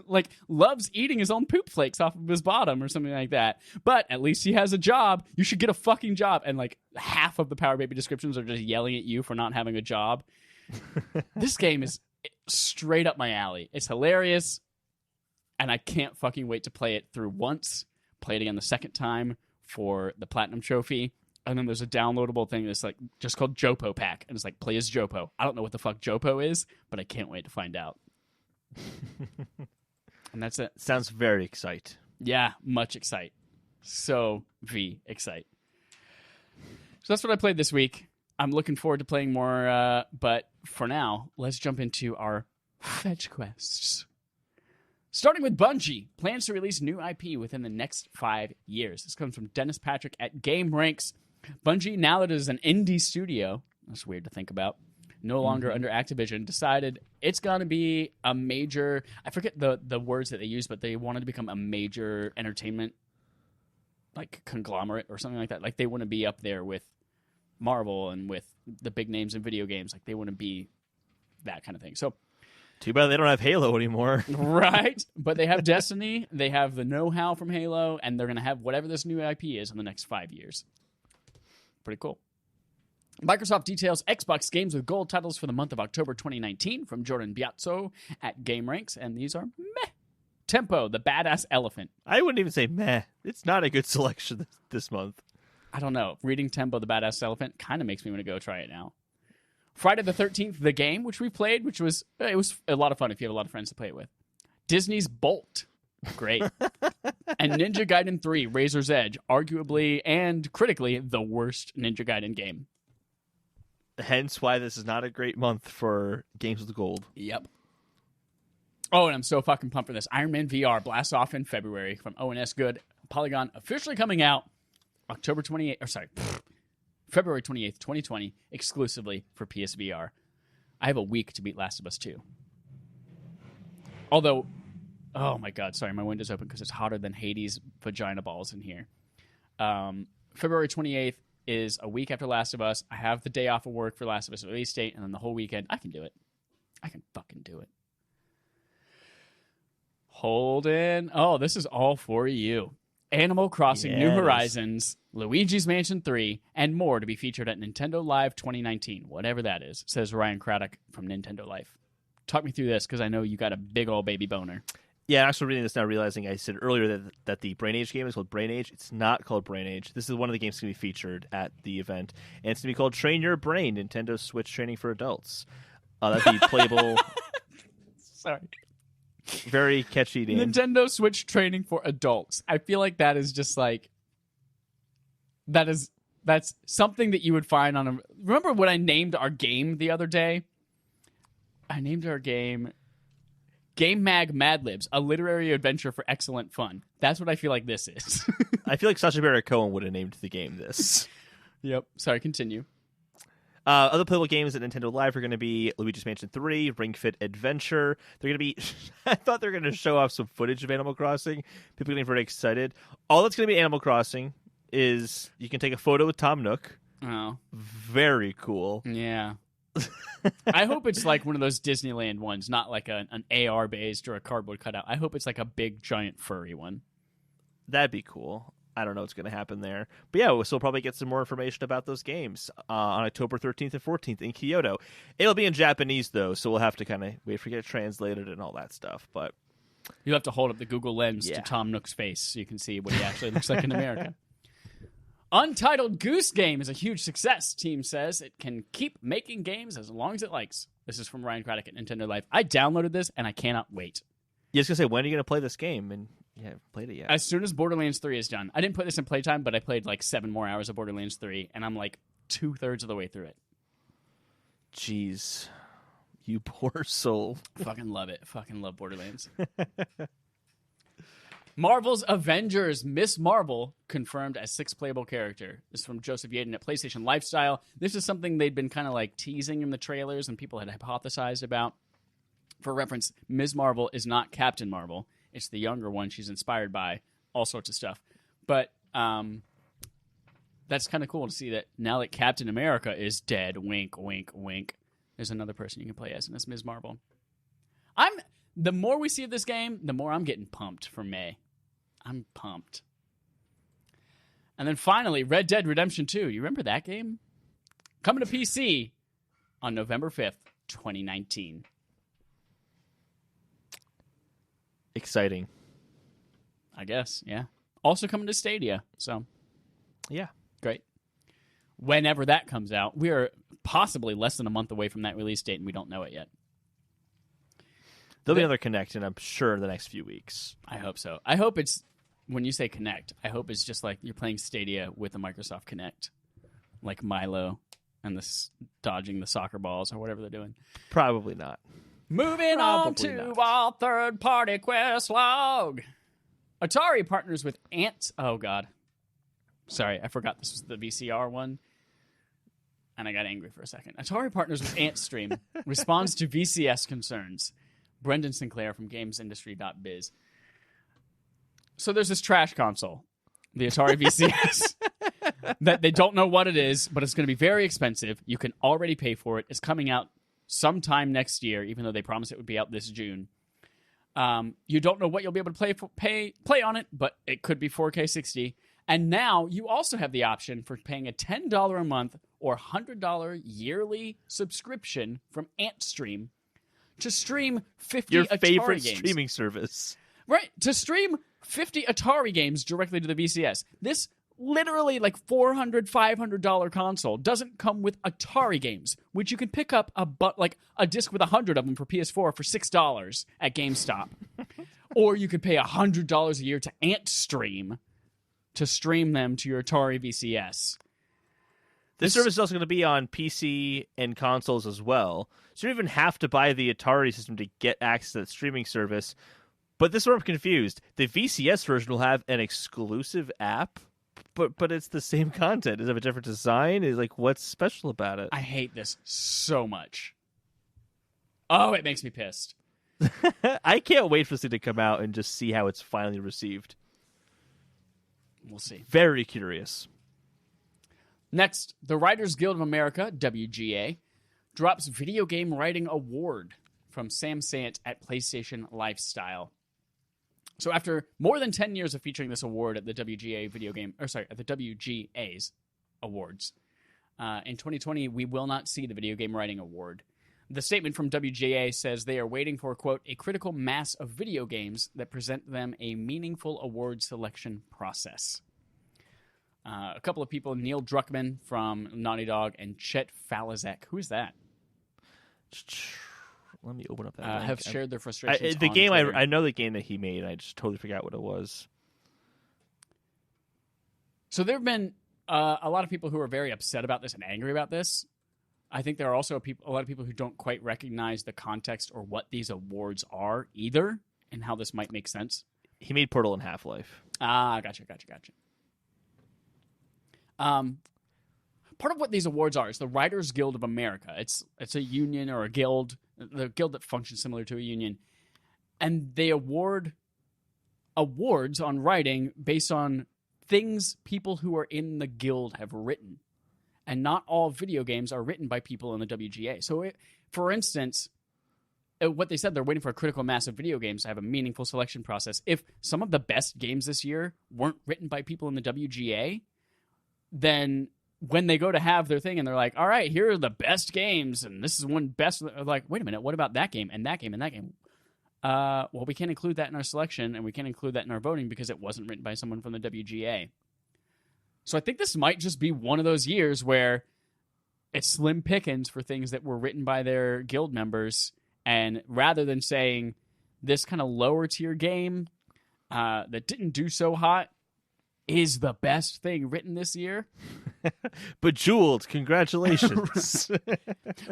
like loves eating his own poop flakes off of his bottom or something like that. But at least he has a job. You should get a fucking job. And like half of the power baby descriptions are just yelling at you for not having a job. This game is straight up my alley. It's hilarious. And I can't fucking wait to play it through once, play it again the second time for the Platinum Trophy. And then there's a downloadable thing that's like just called Jopo Pack. And it's like, play as Jopo. I don't know what the fuck Jopo is, but I can't wait to find out. And that's it. Sounds very excite. Yeah, much excite. So excite. So that's what I played this week. I'm looking forward to playing more, but for now, let's jump into our fetch quests. Starting with Bungie, plans to release new IP within the next 5 years. This comes from Dennis Patrick at Game Ranks. Bungie, now that it is an indie studio, that's weird to think about, no longer under Activision, decided it's going to be a major, I forget the words that they use, but they wanted to become a major entertainment like conglomerate or something like that. Like they want to be up there with Marvel and with the big names in video games. Like they want to be that kind of thing. So too bad they don't have Halo anymore. Right? But they have Destiny, they have the know-how from Halo, and they're going to have whatever this new IP is in the next 5 years. Pretty cool. Microsoft details Xbox games with gold titles for the month of October 2019 from Jordan Biazzo at GameRanks, and these are meh. Tempo, the badass elephant. I wouldn't even say meh. It's not a good selection this month. I don't know. Reading Tempo, the badass elephant kind of makes me want to go try it now. Friday the 13th, the game, which we played, which was a lot of fun if you have a lot of friends to play it with. Disney's Bolt. Great. And Ninja Gaiden 3, Razor's Edge, arguably and critically the worst Ninja Gaiden game. Hence why this is not a great month for games with gold. Yep. Oh, and I'm so fucking pumped for this. Iron Man VR blasts off in February from ONS Good. Polygon officially coming out February 28th, 2020, exclusively for PSVR. I have a week to beat Last of Us 2. Although, oh my God, sorry, my window's open because it's hotter than Hades' vagina balls in here. February 28th is a week after Last of Us. I have the day off of work for Last of Us release date, and then the whole weekend. I can do it. I can fucking do it. Holden. Oh, this is all for you. Animal Crossing New Horizons, Luigi's Mansion 3, and more to be featured at Nintendo Live 2019, whatever that is, says Ryan Craddock from Nintendo Life. Talk me through this, because I know you got a big old baby boner. Yeah, I'm actually reading this now, realizing I said earlier that the Brain Age game is called Brain Age. It's not called Brain Age. This is one of the games going to be featured at the event, and it's going to be called Train Your Brain, Nintendo Switch Training for Adults. That'd be playable. Sorry. Very catchy name. Nintendo Switch Training for Adults. I feel like that is just like... That's something that you would find on a... Remember when I named our game the other day? I named our game... Game Mag Mad Libs, a literary adventure for excellent fun. That's what I feel like this is. I feel like Sacha Baron Cohen would have named the game this. Yep. Sorry, continue. Other playable games at Nintendo Live are going to be Luigi's Mansion 3, Ring Fit Adventure. They're going to be... I thought they were going to show off some footage of Animal Crossing. People are getting very excited. All that's going to be Animal Crossing is you can take a photo with Tom Nook. Oh. Very cool. Yeah. I hope it's like one of those Disneyland ones, not like an AR based or a cardboard cutout. I hope it's like a big, giant, furry one. That'd be cool. I don't know what's going to happen there. But yeah, we'll still probably get some more information about those games on October 13th and 14th in Kyoto. It'll be in Japanese, though, so we'll have to kind of wait for it to get translated and all that stuff. But you'll have to hold up the Google Lens to Tom Nook's face so you can see what he actually looks like in America. Untitled Goose Game is a huge success, team says. It can keep making games as long as it likes. This is from Ryan Craddock at Nintendo Life. I downloaded this, and I cannot wait. Yeah, I was going to say, when are you going to play this game? And you haven't played it yet. As soon as Borderlands 3 is done. I didn't put this in playtime, but I played like 7 more hours of Borderlands 3, and I'm like 2/3 of the way through it. Jeez. You poor soul. Fucking love it. Fucking love Borderlands. Marvel's Avengers, Miss Marvel, confirmed as 6th playable character. This is from Joseph Yaden at PlayStation Lifestyle. This is something they'd been kind of like teasing in the trailers and people had hypothesized about. For reference, Ms. Marvel is not Captain Marvel. It's the younger one she's inspired by. All sorts of stuff. But that's kind of cool to see that now that Captain America is dead, wink, wink, wink, there's another person you can play as, and that's Ms. Marvel. The more we see of this game, the more I'm getting pumped for May. I'm pumped. And then finally, Red Dead Redemption 2. You remember that game? Coming to PC on November 5th, 2019. Exciting. I guess, yeah. Also coming to Stadia, so. Yeah. Great. Whenever that comes out, we are possibly less than a month away from that release date, and we don't know it yet. There'll be another Connect, and I'm sure in the next few weeks. I hope so. I hope it's, when you say Connect, I hope it's just like you're playing Stadia with a Microsoft Connect. Like Milo and dodging the soccer balls or whatever they're doing. Probably not. Moving on to our third-party quest log. Atari partners with Ants. Oh, God. Sorry, I forgot this was the VCR one. And I got angry for a second. Atari partners with AntStream. Responds to VCS concerns. Brendan Sinclair from GamesIndustry.biz. So there's this trash console, the Atari VCS, that they don't know what it is, but it's going to be very expensive. You can already pay for it. It's coming out sometime next year, even though they promised it would be out this June. You don't know what you'll be able to play on it, but it could be 4K 60. And now you also have the option for paying a $10 a month or $100 yearly subscription from AntStream to stream 50 Your Atari favorite games. Streaming service. Right, to stream 50 Atari games directly to the VCS. This literally like $400, $500 console doesn't come with Atari games, which you can pick up a disc with 100 of them for PS4 for $6 at GameStop. Or you could pay $100 a year to AntStream to stream them to your Atari VCS. This service is also going to be on PC and consoles as well. So you don't even have to buy the Atari system to get access to that streaming service. But this is where I'm confused. The VCS version will have an exclusive app, but it's the same content. Does it have a different design? Is like, what's special about it? I hate this so much. Oh, it makes me pissed. I can't wait for this thing to come out and just see how it's finally received. We'll see. Very curious. Next, the Writers Guild of America, WGA, drops Video Game Writing Award from Sam Sant at PlayStation Lifestyle. So after more than 10 years of featuring this award at the at the WGA's awards, in 2020, we will not see the Video Game Writing Award. The statement from WGA says they are waiting for, quote, a critical mass of video games that present them a meaningful award selection process. A couple of people, Neil Druckmann from Naughty Dog and Chet Falizek. Who is that? Let me open up that. Have shared their frustrations. The on game, Twitter. I know the game that he made. I just totally forgot what it was. So there have been a lot of people who are very upset about this and angry about this. I think there are also a lot of people who don't quite recognize the context or what these awards are either, and how this might make sense. He made Portal and Half-Life. Gotcha. Part of what these awards are is the Writers Guild of America. It's a union or a guild, the guild that functions similar to a union, and they award awards on writing based on things people who are in the guild have written. And not all video games are written by people in the WGA. So, for instance, what they said, they're waiting for a critical mass of video games to have a meaningful selection process. If some of the best games this year weren't written by people in the WGA, then when they go to have their thing and they're like, all right, here are the best games, and this is one best, like, wait a minute, what about that game and that game and that game? Well, we can't include that in our selection, and we can't include that in our voting because it wasn't written by someone from the WGA. So I think this might just be one of those years where it's slim pickings for things that were written by their guild members, and rather than saying this kind of lower tier game that didn't do so hot is the best thing written this year. Bejeweled, congratulations.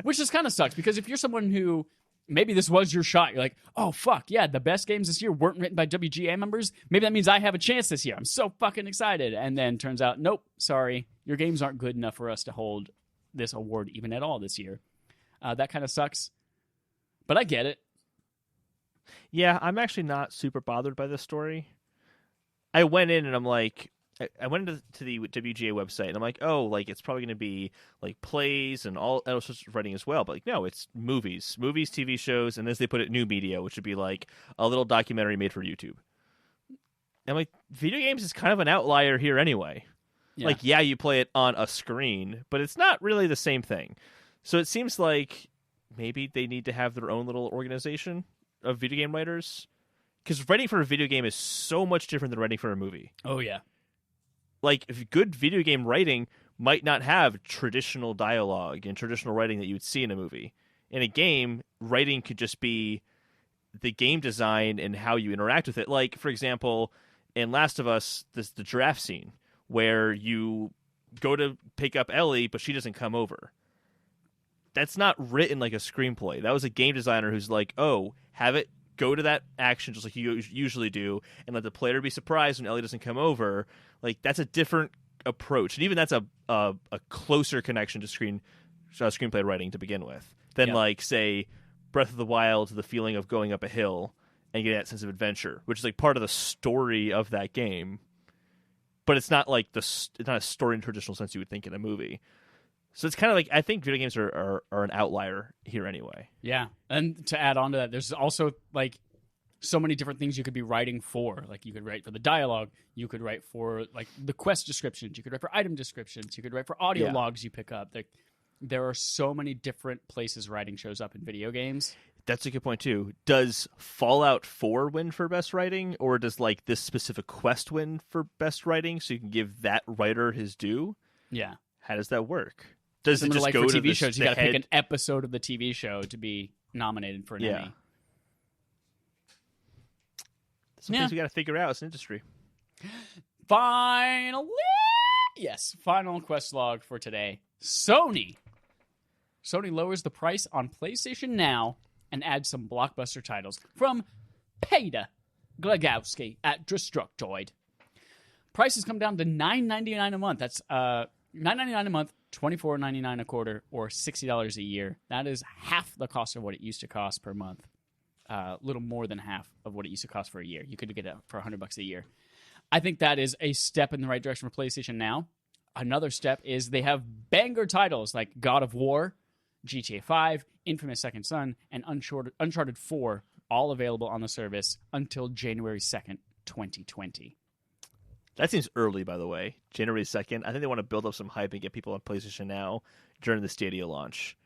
Which just kind of sucks, because if you're someone who maybe this was your shot, you're like, oh, fuck, yeah, the best games this year weren't written by WGA members. Maybe that means I have a chance this year. I'm so fucking excited. And then turns out, nope, sorry, your games aren't good enough for us to hold this award even at all this year. That kind of sucks. But I get it. Yeah, I'm actually not super bothered by this story. I went in and I'm like, I went into the WGA website and I'm like, oh, like it's probably going to be like plays and all sorts of writing as well. But like, no, it's movies, TV shows, and as they put it, new media, which would be like a little documentary made for YouTube. And I'm like, video games is kind of an outlier here anyway. Yeah. Like, yeah, you play it on a screen, but it's not really the same thing. So it seems like maybe they need to have their own little organization of video game writers. Because writing for a video game is so much different than writing for a movie. Oh, yeah. Like, if good video game writing might not have traditional dialogue and traditional writing that you would see in a movie. In a game, writing could just be the game design and how you interact with it. Like, for example, in Last of Us, the giraffe scene, where you go to pick up Ellie, but she doesn't come over. That's not written like a screenplay. That was a game designer who's like, oh, have it go to that action just like you usually do, and let the player be surprised when Ellie doesn't come over. Like, that's a different approach, and even that's a closer connection to screenplay writing to begin with than like, say, Breath of the Wild, the feeling of going up a hill and getting that sense of adventure, which is like part of the story of that game, but it's not like it's not a story in traditional sense you would think in a movie. So it's kind of like, I think video games are an outlier here anyway. Yeah. And to add on to that, there's also like so many different things you could be writing for. Like, you could write for the dialogue, you could write for like the quest descriptions, you could write for item descriptions, you could write for audio logs you pick up. There are so many different places writing shows up in video games. That's a good point too. Does Fallout 4 win for best writing, or does like this specific quest win for best writing so you can give that writer his due? Yeah. How does that work? Does Similar it just like go for to TV shows? You got to head... pick an episode of the TV show to be nominated for an Emmy. Some things we got to figure out as an industry. Final quest log for today. Sony lowers the price on PlayStation Now and adds some blockbuster titles. From Peter Glagowski at Destructoid. Prices come down to $9.99 a month. That's $9.99 a month, $24.99 a quarter, or $60 a year. That is half the cost of what it used to cost per month. a little more than half of what it used to cost for a year. You could get it for $100 a year. I think that is a step in the right direction for PlayStation Now. Another step is they have banger titles like God of War, GTA 5, Infamous Second Son, and Uncharted 4, all available on the service until January 2nd, 2020. That seems early, by the way. January 2nd. I think they want to build up some hype and get people on PlayStation Now during the Stadia launch.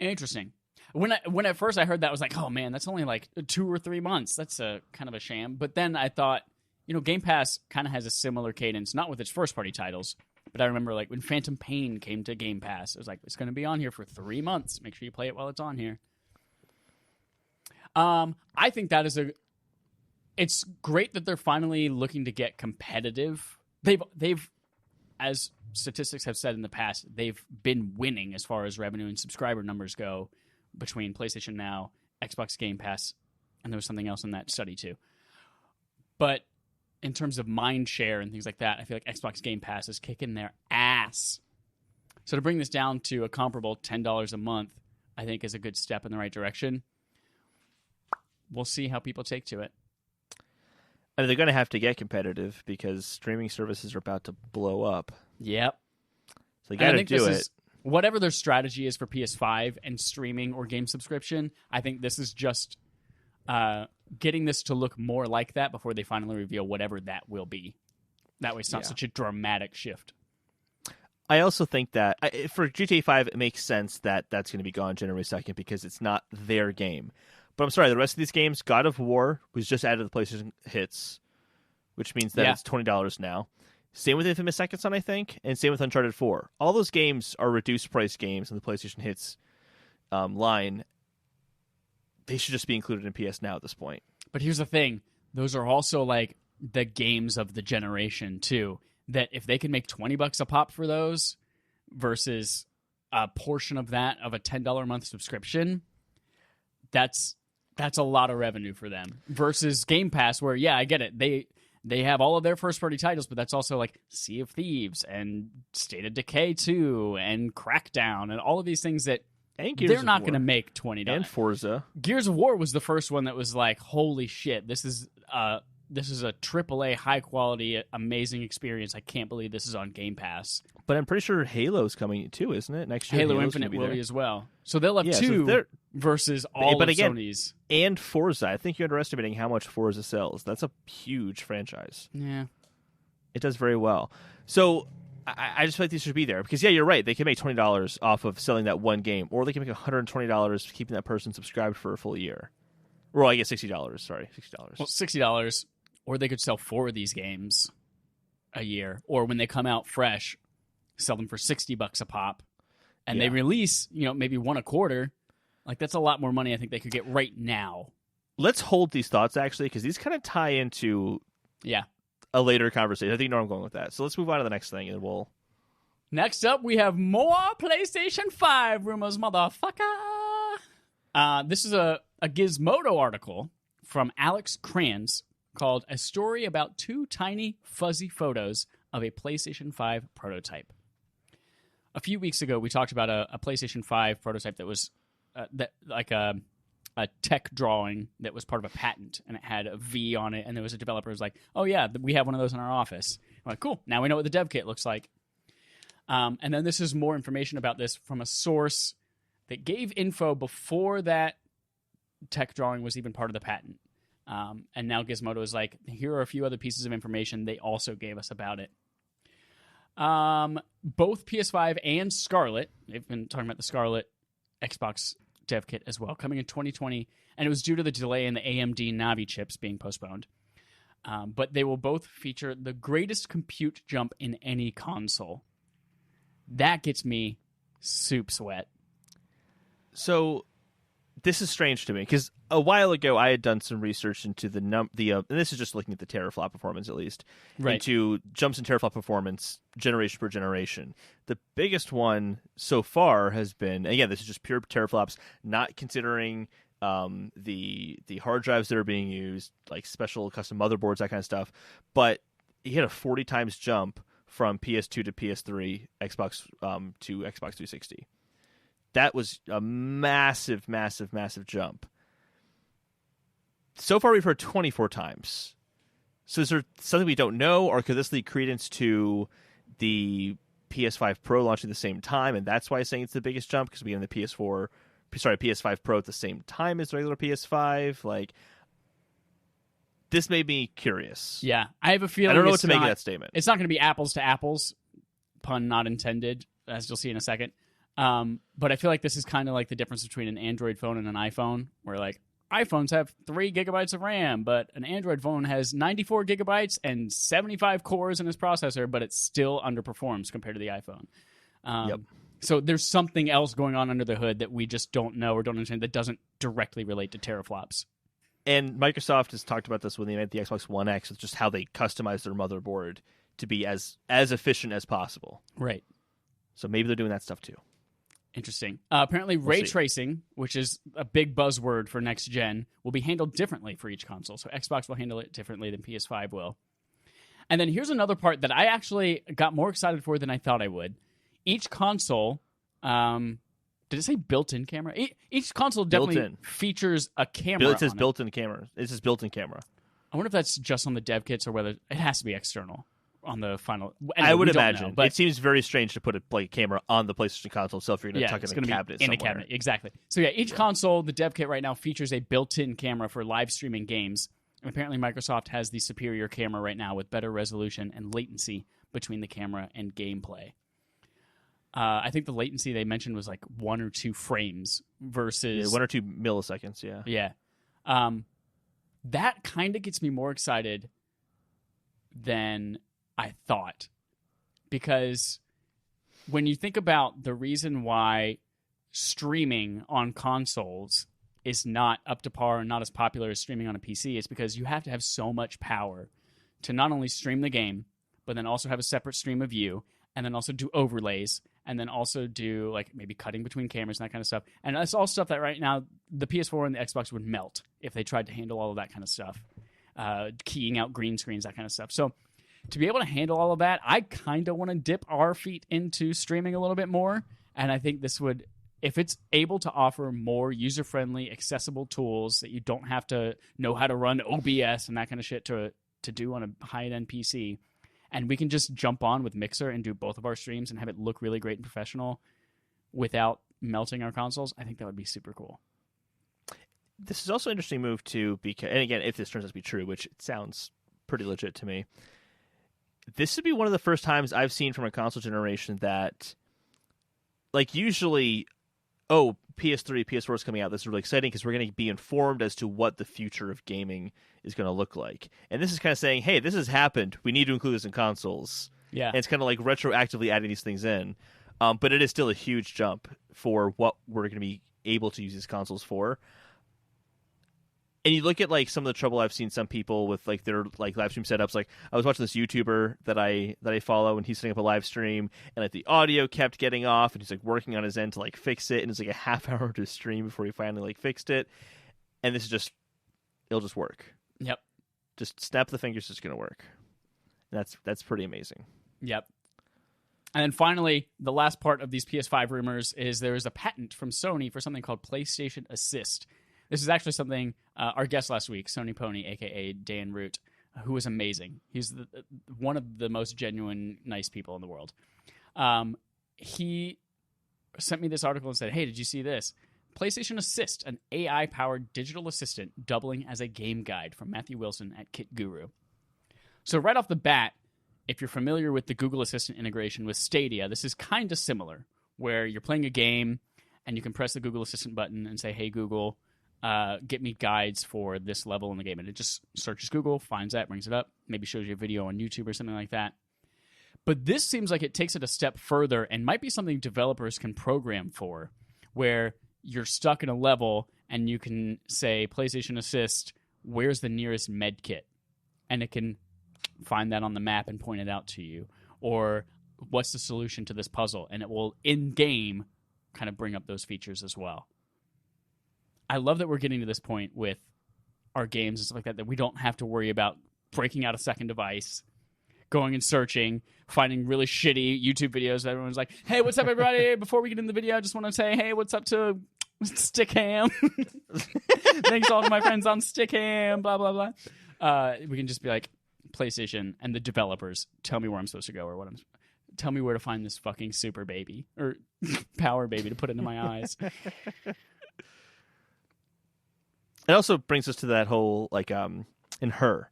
Interesting. When at first I heard that, I was like, oh man, that's only like 2 or 3 months. That's a kind of a sham. But then I thought, Game Pass kind of has a similar cadence, not with its first-party titles, but I remember like when Phantom Pain came to Game Pass, it was like, it's going to be on here for 3 months. Make sure you play it while it's on here. I think that is it's great that they're finally looking to get competitive. They've, as statistics have said in the past, they've been winning as far as revenue and subscriber numbers go between PlayStation Now, Xbox Game Pass, and there was something else in that study too. But in terms of mind share and things like that, I feel like Xbox Game Pass is kicking their ass. So to bring this down to a comparable $10 a month, I think is a good step in the right direction. We'll see how people take to it. I mean, they're going to have to get competitive because streaming services are about to blow up. Yep. So they got to do it. Whatever their strategy is for PS5 and streaming or game subscription, I think this is just getting this to look more like that before they finally reveal whatever that will be. That way it's not such a dramatic shift. I also think that for GTA 5, it makes sense that that's going to be gone January 2nd because it's not their game. But I'm sorry, the rest of these games, God of War was just added to the PlayStation Hits, which means that it's $20 now. Same with Infamous Second Son, I think, and same with Uncharted 4. All those games are reduced price games in the PlayStation Hits line. They should just be included in PS Now at this point. But here's the thing. Those are also like the games of the generation, too. That if they can make $20 a pop for those versus a portion of that of a $10 a month subscription, that's a lot of revenue for them. Versus Game Pass, where, I get it. They have all of their first-party titles, but that's also like Sea of Thieves and State of Decay 2 and Crackdown and all of these things that they're not going to make $20. And Forza. Gears of War was the first one that was like, holy shit, this is a AAA, high-quality, amazing experience. I can't believe this is on Game Pass. But I'm pretty sure Halo's coming too, isn't it? Next year, Halo Infinite will be as well. So they'll have two versus all of Sony's. And Forza. I think you're underestimating how much Forza sells. That's a huge franchise. Yeah. It does very well. So I just feel like these should be there. Because, you're right. They can make $20 off of selling that one game. Or they can make $120 keeping that person subscribed for a full year. Or I guess $60. Sorry, $60. Well, $60. Or they could sell 4 of these games a year. Or when they come out fresh, sell them for $60 a pop. And they release, maybe one a quarter. Like, that's a lot more money I think they could get right now. Let's hold these thoughts, actually, because these kind of tie into a later conversation. I think you know where I'm going with that. So let's move on to the next thing, and we'll... Next up, we have more PlayStation 5 rumors, motherfucker. This is a Gizmodo article from Alex Kranz called A Story About 2 Tiny Fuzzy Photos of a PlayStation 5 Prototype. A few weeks ago, we talked about a PlayStation 5 prototype that was a tech drawing that was part of a patent, and it had a V on it, and there was a developer who was like, oh yeah, we have one of those in our office. I'm like, cool, now we know what the dev kit looks like. And then this is more information about this from a source that gave info before that tech drawing was even part of the patent. And now Gizmodo is like, here are a few other pieces of information they also gave us about it. Both PS5 and Scarlet, they've been talking about the Scarlet Xbox dev kit as well, coming in 2020, and it was due to the delay in the AMD Navi chips being postponed. But they will both feature the greatest compute jump in any console. That gets me soup sweat. So this is strange to me because a while ago I had done some research into and this is just looking at the teraflop performance at least, into jumps in teraflop performance generation per generation. The biggest one so far has been, again, this is just pure teraflops, not considering the hard drives that are being used, like special custom motherboards, that kind of stuff. But he had a 40 times jump from PS2 to PS3, Xbox to Xbox 360. That was a massive, massive, massive jump. so far we've heard 24 times. So is there something we don't know, or could this lead credence to the PS5 Pro launching at the same time, and that's why I'm saying it's the biggest jump, because we have the PS5 Pro at the same time as the regular PS5? Like, this made me curious. Yeah, I have a feeling I don't know what to make of that statement. It's not going to be apples to apples, pun not intended, as you'll see in a second. But I feel like this is kind of like the difference between an Android phone and an iPhone, where like iPhones have 3 gigabytes of RAM, but an Android phone has 94 gigabytes and 75 cores in its processor, but it still underperforms compared to the iPhone. Yep. So there's something else going on under the hood that we just don't know or don't understand that doesn't directly relate to teraflops. And Microsoft has talked about this when they made the Xbox One X, with just how they customize their motherboard to be as efficient as possible. Right. So maybe they're doing that stuff too. Interesting. Apparently, ray tracing, which is a big buzzword for next gen, will be handled differently for each console. So Xbox will handle it differently than PS5 will. And then here's another part that I actually got more excited for than I thought I would. Each console, did it say built-in camera? Each console definitely features a camera. It says built-in camera. It says built-in camera. I wonder if that's just on the dev kits or whether it has to be external on the final. Anyway, I would imagine. But it seems very strange to put a camera on the PlayStation console itself if you're going to tuck it in a cabinet somewhere. In a cabinet, exactly. So yeah, each console, the dev kit right now features a built-in camera for live streaming games. And apparently Microsoft has the superior camera right now with better resolution and latency between the camera and gameplay. I think the latency they mentioned was like 1 or 2 frames versus 1 or 2 milliseconds. Yeah. That kind of gets me more excited than I thought, because when you think about the reason why streaming on consoles is not up to par and not as popular as streaming on a PC, it's because you have to have so much power to not only stream the game, but then also have a separate stream of view, and then also do overlays, and then also do like maybe cutting between cameras and that kind of stuff. And that's all stuff that right now the PS4 and the Xbox would melt if they tried to handle all of that kind of stuff. Keying out green screens, that kind of stuff. So to be able to handle all of that, I kind of want to dip our feet into streaming a little bit more. And I think this would, if it's able to offer more user-friendly, accessible tools that you don't have to know how to run OBS and that kind of shit to do on a high-end PC, and we can just jump on with Mixer and do both of our streams and have it look really great and professional without melting our consoles, I think that would be super cool. This is also an interesting move, too, because, and again, if this turns out to be true, which it sounds pretty legit to me, this would be one of the first times I've seen from a console generation that, like, usually, PS3, PS4 is coming out. This is really exciting because we're going to be informed as to what the future of gaming is going to look like. And this is kind of saying, hey, this has happened. We need to include this in consoles. Yeah. And it's kind of like retroactively adding these things in. But it is still a huge jump for what we're going to be able to use these consoles for. And you look at like some of the trouble I've seen some people with like their like live stream setups. Like I was watching this YouTuber that I follow, and he's setting up a live stream, and like the audio kept getting off, and he's like working on his end to like fix it, and it's like a half hour to stream before he finally like fixed it. And this is just, it'll just work. Yep. Just snap the fingers, it's gonna work. And that's pretty amazing. Yep. And then finally, the last part of these PS5 rumors is there is a patent from Sony for something called PlayStation Assist. This is actually something our guest last week, Sony Pony, a.k.a. Dan Root, who was amazing. He's one of the most genuine, nice people in the world. He sent me this article and said, hey, did you see this? PlayStation Assist, an AI-powered digital assistant doubling as a game guide, from Matthew Wilson at Kit Guru. So right off the bat, if you're familiar with the Google Assistant integration with Stadia, this is kind of similar, where you're playing a game and you can press the Google Assistant button and say, hey, Google, get me guides for this level in the game. And it just searches Google, finds that, brings it up, maybe shows you a video on YouTube or something like that. But this seems like it takes it a step further and might be something developers can program for, where you're stuck in a level and you can say, PlayStation Assist, where's the nearest med kit? And it can find that on the map and point it out to you. Or what's the solution to this puzzle? And it will, in-game, kind of bring up those features as well. I love that we're getting to this point with our games and stuff like that we don't have to worry about breaking out a second device, going and searching, finding really shitty YouTube videos that everyone's like, hey, what's up, everybody? Before we get in the video, I just want to say, hey, what's up to Stickam. Thanks all to my friends on Stickam, blah, blah, blah. We can just be like, PlayStation and the developers, tell me where I'm supposed to go or tell me where to find this fucking super baby or power baby to put into my eyes. It also brings us to that whole, like, in Her,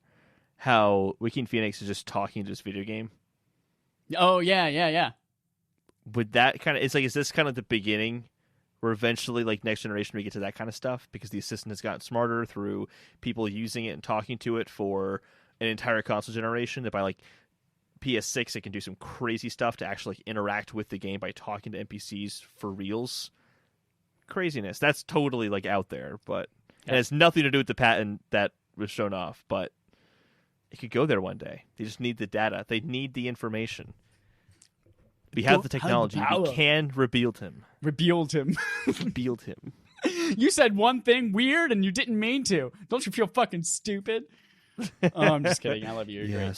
how Joaquin Phoenix is just talking to this video game. Oh, yeah. Would that kind of, it's like, is this kind of the beginning where eventually, like, next generation we get to that kind of stuff because the assistant has gotten smarter through people using it and talking to it for an entire console generation, that by like PS6 it can do some crazy stuff to actually interact with the game by talking to NPCs for reals. Craziness. That's totally like out there, but it has nothing to do with the patent that was shown off, but it could go there one day. They just need the data. They need the information. We have the technology. We can rebuild him. Rebuild him. Rebuild him. You said one thing weird and you didn't mean to. Don't you feel fucking stupid? Oh, I'm just kidding. I love you. You're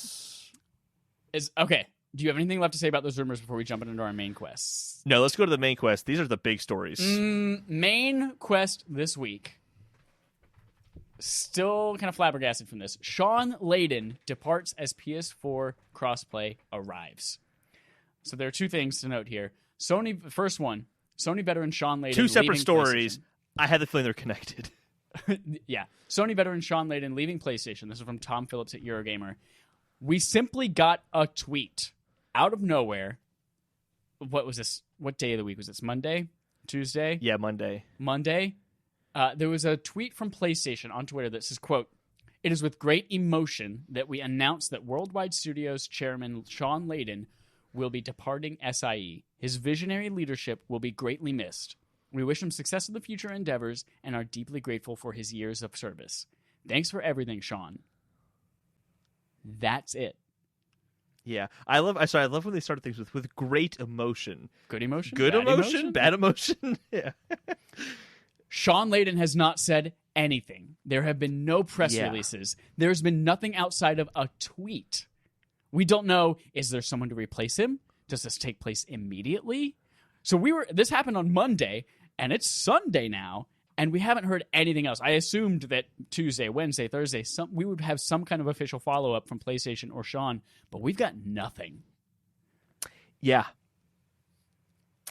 great. Okay. Do you have anything left to say about those rumors before we jump into our main quests? No, let's go to the main quest. These are the big stories. Main quest this week. Still kind of flabbergasted from this. Shawn Layden departs as PS4 crossplay arrives. So there are two things to note here. First one, Sony veteran Shawn Layden. Two separate stories. I had the feeling they're connected. Yeah. Sony veteran Shawn Layden leaving PlayStation. This is from Tom Phillips at Eurogamer. We simply got a tweet out of nowhere. What was this? What day of the week was this? Monday? Tuesday? Yeah, Monday. There was a tweet from PlayStation on Twitter that says, quote, "It is with great emotion that we announce that Worldwide Studios chairman Shawn Layden will be departing SIE. His visionary leadership will be greatly missed. We wish him success in the future endeavors and are deeply grateful for his years of service. Thanks for everything, Shawn." That's it. Yeah, I love when they started things with great emotion. Good emotion? Good emotion? Bad emotion? Yeah. Shawn Layden has not said anything. There have been no press releases. There's been nothing outside of a tweet. We don't know, is there someone to replace him? Does this take place immediately? So this happened on Monday, and it's Sunday now, and we haven't heard anything else. I assumed that Tuesday, Wednesday, Thursday, we would have some kind of official follow-up from PlayStation or Shawn, but we've got nothing. Yeah.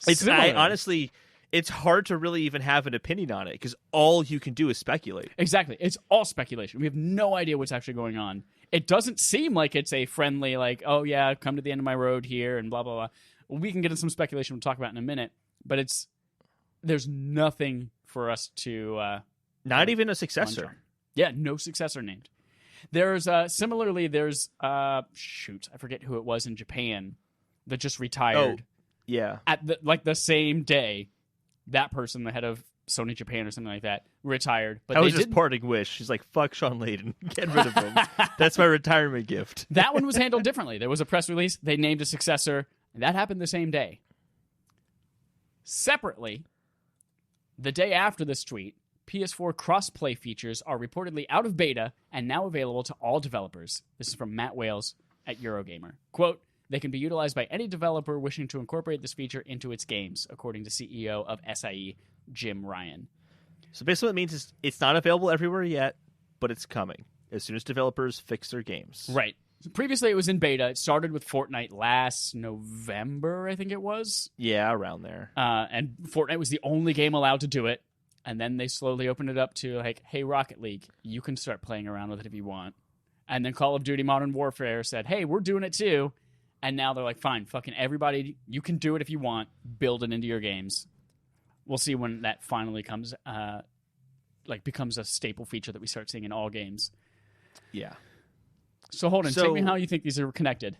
Honestly, it's hard to really even have an opinion on it, because all you can do is speculate. Exactly. It's all speculation. We have no idea what's actually going on. It doesn't seem like it's a friendly, like, oh yeah, come to the end of my road here, and blah, blah, blah. Well, we can get into some speculation we'll talk about in a minute, but there's nothing for us to... Not even a successor. Yeah, no successor named. There's, similarly, I forget who it was in Japan that just retired. Oh, yeah. At the same day, that person, the head of Sony Japan or something like that, retired. But that was his parting wish. She's like, fuck Shawn Layden. Get rid of him. That's my retirement gift. That one was handled differently. There was a press release. They named a successor. And that happened the same day. Separately, the day after this tweet, PS4 crossplay features are reportedly out of beta and now available to all developers. This is from Matt Wales at Eurogamer. Quote, "They can be utilized by any developer wishing to incorporate this feature into its games," according to CEO of SIE, Jim Ryan. So basically what it means is it's not available everywhere yet, but it's coming as soon as developers fix their games. Right. So previously it was in beta. It started with Fortnite last November, I think it was. Yeah, around there. And Fortnite was the only game allowed to do it. And then they slowly opened it up to, like, hey, Rocket League, you can start playing around with it if you want. And then Call of Duty Modern Warfare said, hey, we're doing it too. And now they're like, fine, fucking everybody, you can do it if you want. Build it into your games. We'll see when that finally comes, becomes a staple feature that we start seeing in all games. Yeah. So hold on, tell me how you think these are connected.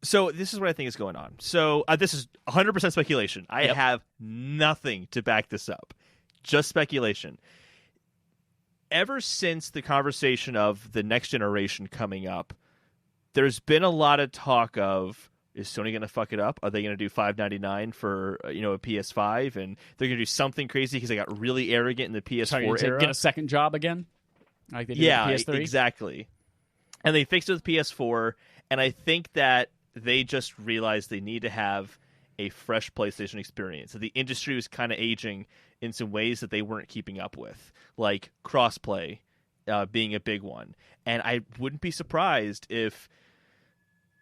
So this is what I think is going on. So this is 100% speculation. I have nothing to back this up. Just speculation. Ever since the conversation of the next generation coming up, there's been a lot of talk of, is Sony going to fuck it up? Are they going to do $599 for a PS5? And they're going to do something crazy because they got really arrogant in the PS4 era. Get a second job again? Like they did with the PS3? Exactly. And they fixed it with PS4, and I think that they just realized they need to have a fresh PlayStation experience. So the industry was kind of aging in some ways that they weren't keeping up with, like crossplay being a big one. And I wouldn't be surprised if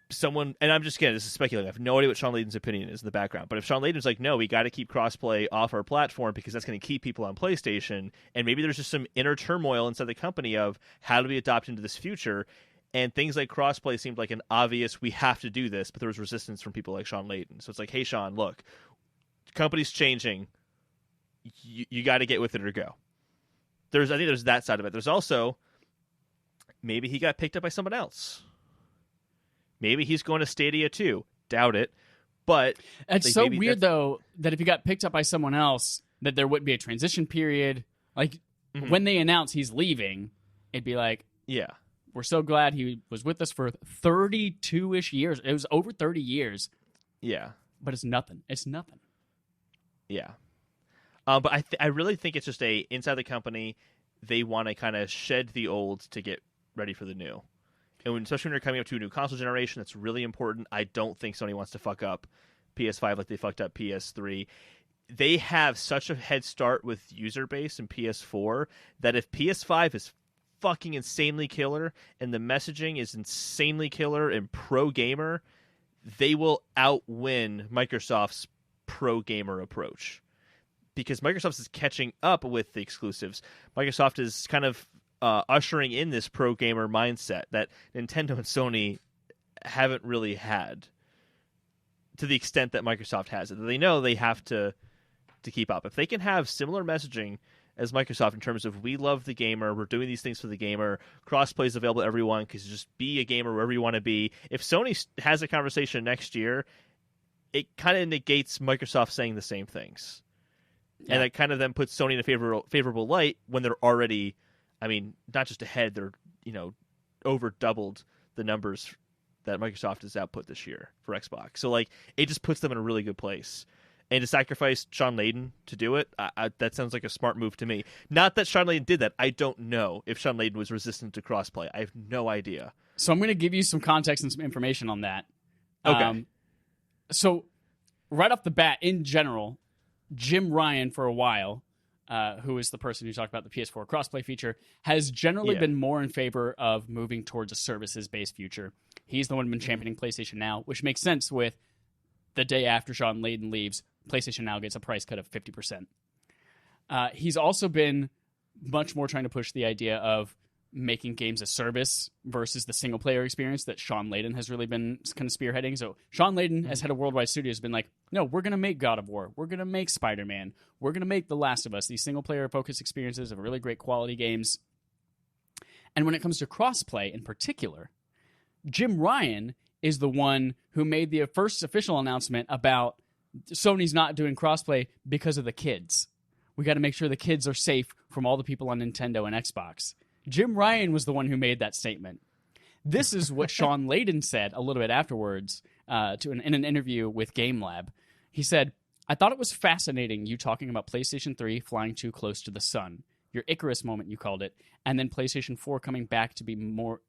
someone, and I'm just kidding, this is speculating, I have no idea what Shawn Layden's opinion is in the background, but if Shawn Layden's like, no, we got to keep crossplay off our platform because that's going to keep people on PlayStation, and maybe there's just some inner turmoil inside the company of how do we adopt into this future, and things like crossplay seemed like an obvious, we have to do this, but there was resistance from people like Shawn Layden. So it's like, hey, Shawn, look, the company's changing, you got to get with it or go. I think there's that side of it. There's also, maybe he got picked up by someone else. Maybe he's going to Stadia too. Doubt it. But it's so weird, though, that if he got picked up by someone else, that there wouldn't be a transition period. Like, when they announce he's leaving, it'd be like, yeah, we're so glad he was with us for 32-ish years. It was over 30 years. Yeah. But it's nothing. It's nothing. Yeah. But I really think it's just inside the company, they want to kind of shed the old to get ready for the new. And especially when you're coming up to a new console generation, that's really important. I don't think Sony wants to fuck up PS5 like they fucked up PS3. They have such a head start with user base in PS4 that if PS5 is fucking insanely killer and the messaging is insanely killer and pro gamer, they will outwin Microsoft's pro gamer approach. Because Microsoft is catching up with the exclusives. Microsoft is kind of ushering in this pro gamer mindset that Nintendo and Sony haven't really had to the extent that Microsoft has it. They know they have to keep up. If they can have similar messaging as Microsoft in terms of we love the gamer, we're doing these things for the gamer, crossplay is available to everyone because just be a gamer wherever you want to be. If Sony has a conversation next year, it kind of negates Microsoft saying the same things. Yeah. And it kind of then puts Sony in a favorable light when they're already, I mean, not just ahead, they're, over doubled the numbers that Microsoft has output this year for Xbox. So, it just puts them in a really good place. And to sacrifice Shawn Layden to do it, that sounds like a smart move to me. Not that Shawn Layden did that. I don't know if Shawn Layden was resistant to crossplay. I have no idea. So I'm going to give you some context and some information on that. Okay. So right off the bat, in general, Jim Ryan, for a while, who is the person who talked about the PS4 crossplay feature, has generally been more in favor of moving towards a services-based future. He's the one who's been championing PlayStation Now, which makes sense with the day after Shawn Layden leaves, PlayStation Now gets a price cut of 50%. He's also been much more trying to push the idea of making games a service versus the single-player experience that Shawn Layden has really been kind of spearheading. So Shawn Layden, as head of Worldwide Studios, has been like, no, we're going to make God of War. We're going to make Spider-Man. We're going to make The Last of Us, these single-player focused experiences of really great quality games. And when it comes to crossplay in particular, Jim Ryan is the one who made the first official announcement about Sony's not doing crossplay because of the kids. We got to make sure the kids are safe from all the people on Nintendo and Xbox. Jim Ryan was the one who made that statement. This is what Shawn Layden said a little bit afterwards in an interview with GameLab. He said, I thought it was fascinating you talking about PlayStation 3 flying too close to the sun. Your Icarus moment, you called it, and then PlayStation 4 coming back to be more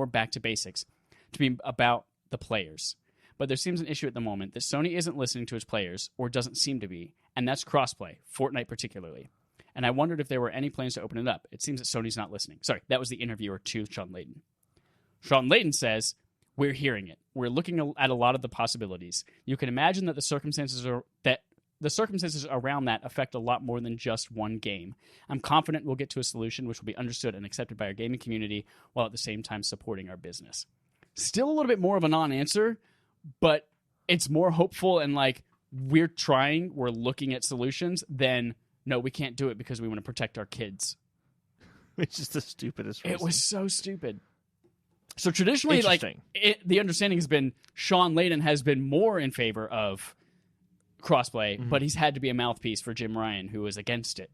back to basics, to be about the players. But there seems an issue at the moment that Sony isn't listening to its players, or doesn't seem to be, and that's crossplay, Fortnite particularly. And I wondered if there were any plans to open it up. It seems that Sony's not listening. Sorry, that was the interviewer to Shawn Layden. Shawn Layden says, we're hearing it. We're looking at a lot of the possibilities. You can imagine that the circumstances around that affect a lot more than just one game. I'm confident we'll get to a solution which will be understood and accepted by our gaming community while at the same time supporting our business. Still a little bit more of a non-answer, but it's more hopeful and we're trying, we're looking at solutions than no, we can't do it because we want to protect our kids. Which is the stupidest reason. It was so stupid. So traditionally, the understanding has been Shawn Layden has been more in favor of crossplay, but he's had to be a mouthpiece for Jim Ryan, who was against it.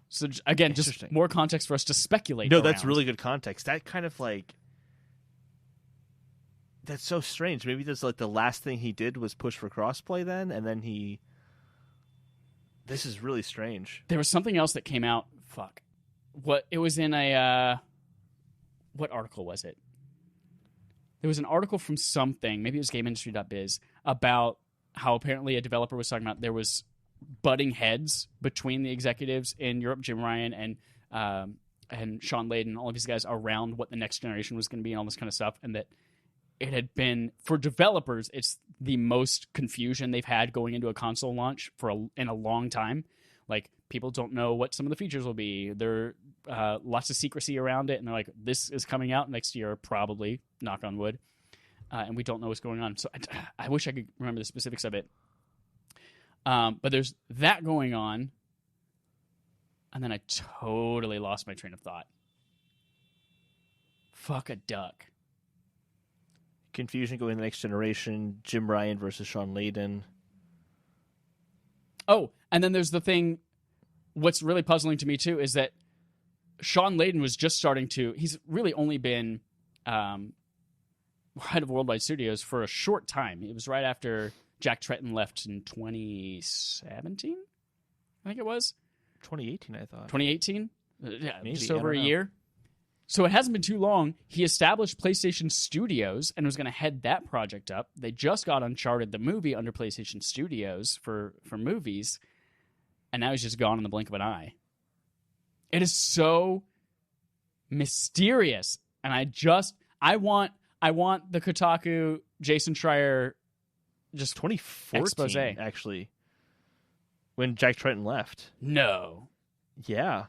So again, just more context for us to speculate. No, that's really good context. That kind of that's so strange. Maybe that's the last thing he did was push for crossplay then, and then he... This is really strange. There was something else that came out. Fuck. It was in a... what article was it? There was an article from something, maybe it was GameIndustry.biz, about how apparently a developer was talking about there was butting heads between the executives in Europe, Jim Ryan and Shawn Layden, all of these guys, around what the next generation was going to be and all this kind of stuff, and that it had been, for developers, it's the most confusion they've had going into a console launch in a long time. Like, people don't know what some of the features will be. There lots of secrecy around it, and they're like, this is coming out next year, probably, knock on wood, and we don't know what's going on. So I wish I could remember the specifics of it. But there's that going on, and then I totally lost my train of thought. Fuck a duck. Confusion going to the next generation, Jim Ryan versus Shawn Layden. Oh, and then there's the thing, what's really puzzling to me too is that Shawn Layden was just starting to, he's really only been head of Worldwide Studios for a short time. It was right after Jack Tretton left in 2017, I think it was. 2018, I thought. 2018? Yeah, maybe, just over a year. So it hasn't been too long. He established PlayStation Studios and was going to head that project up. They just got Uncharted, the movie, under PlayStation Studios for movies, and now he's just gone in the blink of an eye. It is so mysterious, and I want the Kotaku Jason Schreier just 2014 expose. Actually, when Jack Tretton left. No. Yeah.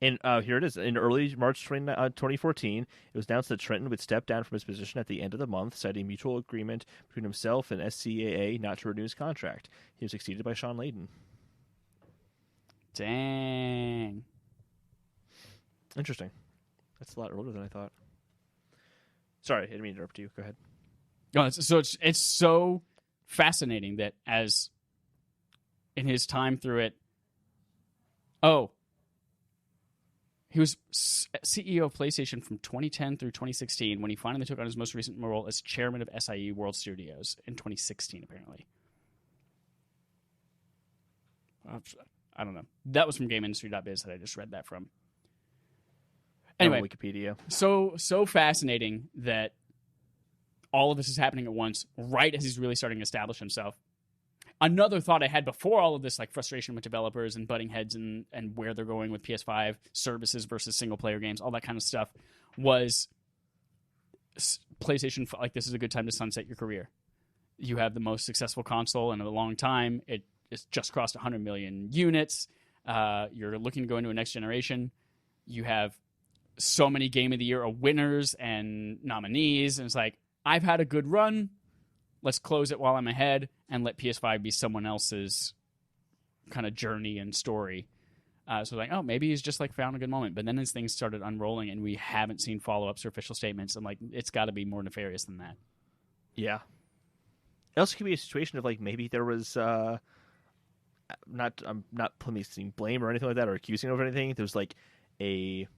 And here it is. In early March 2014, it was announced that Tretton would step down from his position at the end of the month, citing mutual agreement between himself and SCAA not to renew his contract. He was succeeded by Shawn Layden. Dang. Interesting. That's a lot earlier than I thought. Sorry, I didn't mean to interrupt you. Go ahead. No, it's so fascinating that as in his time through it. Oh. He was CEO of PlayStation from 2010 through 2016 when he finally took on his most recent role as chairman of SIE World Studios in 2016, apparently. I don't know. That was from GameIndustry.biz that I just read that from. Anyway, Wikipedia. So fascinating that all of this is happening at once, right as he's really starting to establish himself. Another thought I had before all of this, like frustration with developers and butting heads and where they're going with PS5 services versus single-player games, all that kind of stuff, was PlayStation, like, this is a good time to sunset your career. You have the most successful console in a long time. It's just crossed 100 million units. You're looking to go into a next generation. You have so many Game of the Year winners and nominees, and it's like, I've had a good run. Let's close it while I'm ahead and let PS5 be someone else's kind of journey and story. So like, oh, maybe he's just like found a good moment. But then as things started unrolling and we haven't seen follow-ups or official statements, I'm like, it's got to be more nefarious than that. Yeah. It also could be a situation of like maybe there was I'm not placing blame or anything like that or accusing of anything. There's like a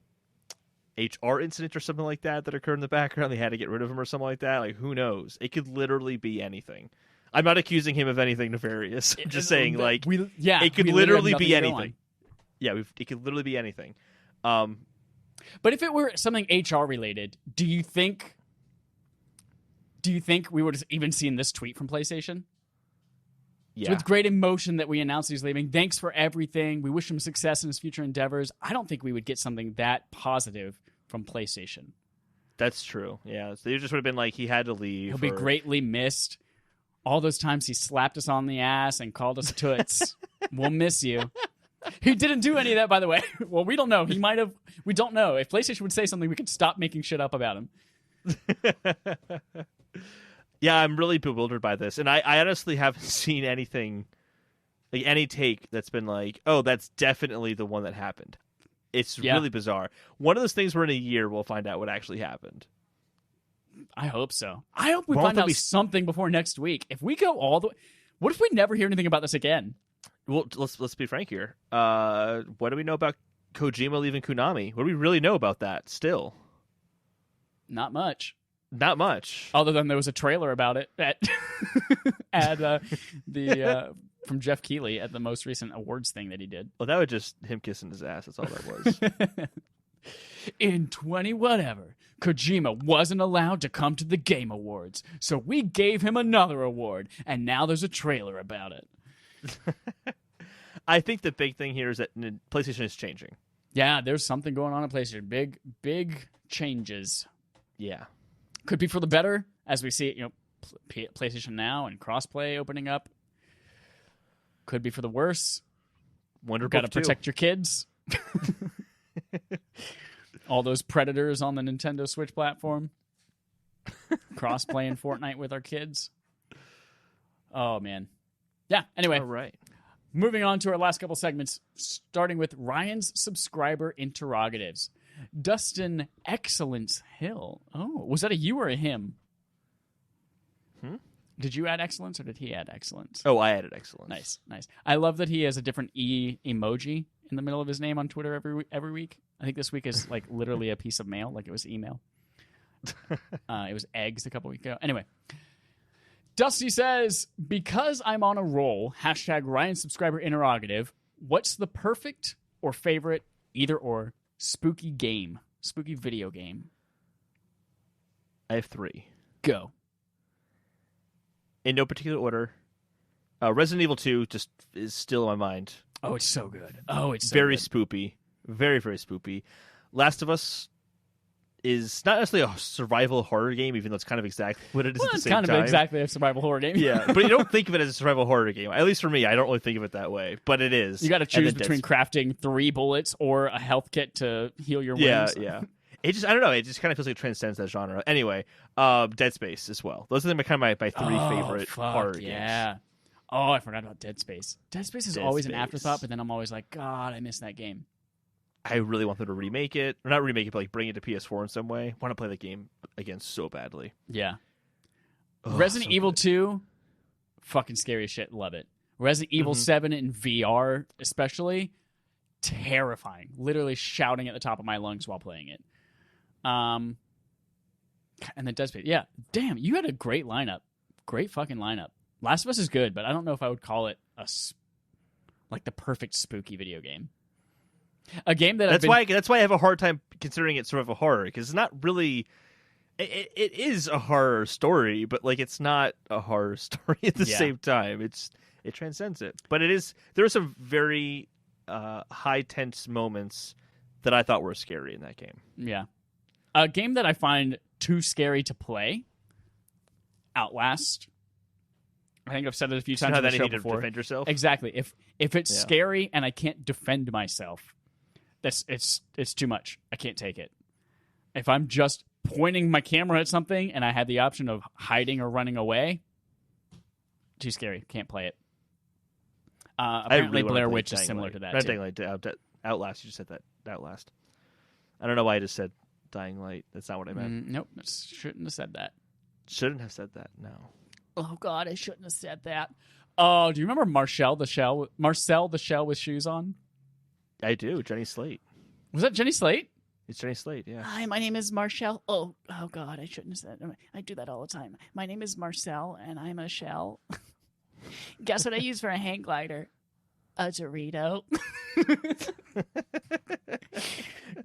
HR incident or something like that occurred in the background. They had to get rid of him or something like that. Like, who knows? It could literally be anything. I'm not accusing him of anything nefarious. I'm just saying, like, it could literally be anything. Yeah, it could literally be anything. But if it were something HR related, do you think we would have even seen this tweet from PlayStation? Yeah. So with great emotion that we announced he's leaving. Thanks for everything. We wish him success in his future endeavors. I don't think we would get something that positive from PlayStation. That's true. Yeah. So they just would have been like, he had to leave. He'll be greatly missed. All those times he slapped us on the ass and called us toots. We'll miss you. He didn't do any of that, by the way. Well, we don't know. He might have. We don't know. If PlayStation would say something, we could stop making shit up about him. Yeah, I'm really bewildered by this. And I honestly haven't seen anything, like any take that's been like, oh, that's definitely the one that happened. It's really bizarre. One of those things where in a year we'll find out what actually happened. I hope so. I hope we find out something before next week. If we go all the way... What if we never hear anything about this again? Well, let's be frank here. What do we know about Kojima leaving Konami? What do we really know about that still? Not much. Not much. Other than there was a trailer about it from Jeff Keighley at the most recent awards thing that he did. Well, that was just him kissing his ass. That's all that was. In 20 whatever, Kojima wasn't allowed to come to the Game Awards, so we gave him another award, and now there's a trailer about it. I think the big thing here is that PlayStation is changing. Yeah, there's something going on at PlayStation. Big changes. Yeah. Could be for the better, as we see, PlayStation Now and crossplay opening up. Could be for the worse. Got to protect your kids. All those predators on the Nintendo Switch platform. Cross-playing Fortnite with our kids. Oh, man. Yeah, anyway. All right. Moving on to our last couple segments, starting with Ryan's subscriber interrogatives. Dustin Excellence Hill. Oh, was that a you or a him? Did you add excellence or did he add excellence? Oh, I added excellence. Nice. I love that he has a different emoji in the middle of his name on Twitter every week. I think this week is like literally a piece of mail, like it was email. It was eggs a couple weeks ago. Anyway, Dusty says, because I'm on a roll, # Ryan subscriber interrogative, what's the perfect or favorite either or spooky video game? I have 3. Go. In no particular order. Resident Evil 2 just is still in my mind. Oh, it's so good. Oh, it's so very good. spoopy. Very, very spoopy. Last of Us is not necessarily a survival horror game, even though it's kind of exactly what it is at the same time. It's kind of exactly a survival horror game. Yeah, but you don't think of it as a survival horror game. At least for me, I don't really think of it that way. But it is. You got to choose between crafting 3 bullets or a health kit to heal your wounds. Yeah. It just, I don't know, it just kind of feels like it transcends that genre. Anyway, Dead Space as well. Those are kind of my 3 favorite horror games. Yeah. Oh, I forgot about Dead Space. Dead Space is always an afterthought, but then I'm always like, God, I miss that game. I really want them to remake it. Or not remake it, but like bring it to PS4 in some way. I want to play that game again so badly. Yeah. Resident Evil 2, fucking scary as shit. Love it. Resident Evil 7 in VR, especially, terrifying. Literally shouting at the top of my lungs while playing it. And then Dead Space. Yeah, damn, you had a great lineup. Great fucking lineup. Last of Us is good, but I don't know if I would call it like the perfect spooky video game. A game that that's why I have a hard time considering it sort of a horror, because it's not really. It is a horror story, but like it's not a horror story at the same time. It transcends it, but it is. There are some very high tense moments that I thought were scary in that game. Yeah. A game that I find too scary to play, Outlast. I think I've said it a few times on the show before. To defend yourself? Exactly. If it's scary and I can't defend myself, it's too much. I can't take it. If I'm just pointing my camera at something and I had the option of hiding or running away, too scary. Can't play it. Apparently Blair Witch is similar to that, too. Outlast. You just said that. Outlast. I don't know why I just said Dying Light. That's not what I meant. Nope. Shouldn't have said that. Shouldn't have said that. No. Oh, God, I shouldn't have said that. Oh, do you remember Marcel the Shell with shoes on? I do. Jenny Slate. Was that Jenny Slate? It's Jenny Slate, yeah. Hi, my name is Marcel. Oh, God, I shouldn't have said that. I do that all the time. My name is Marcel, and I'm a shell. Guess what I use for a hang glider? A Dorito.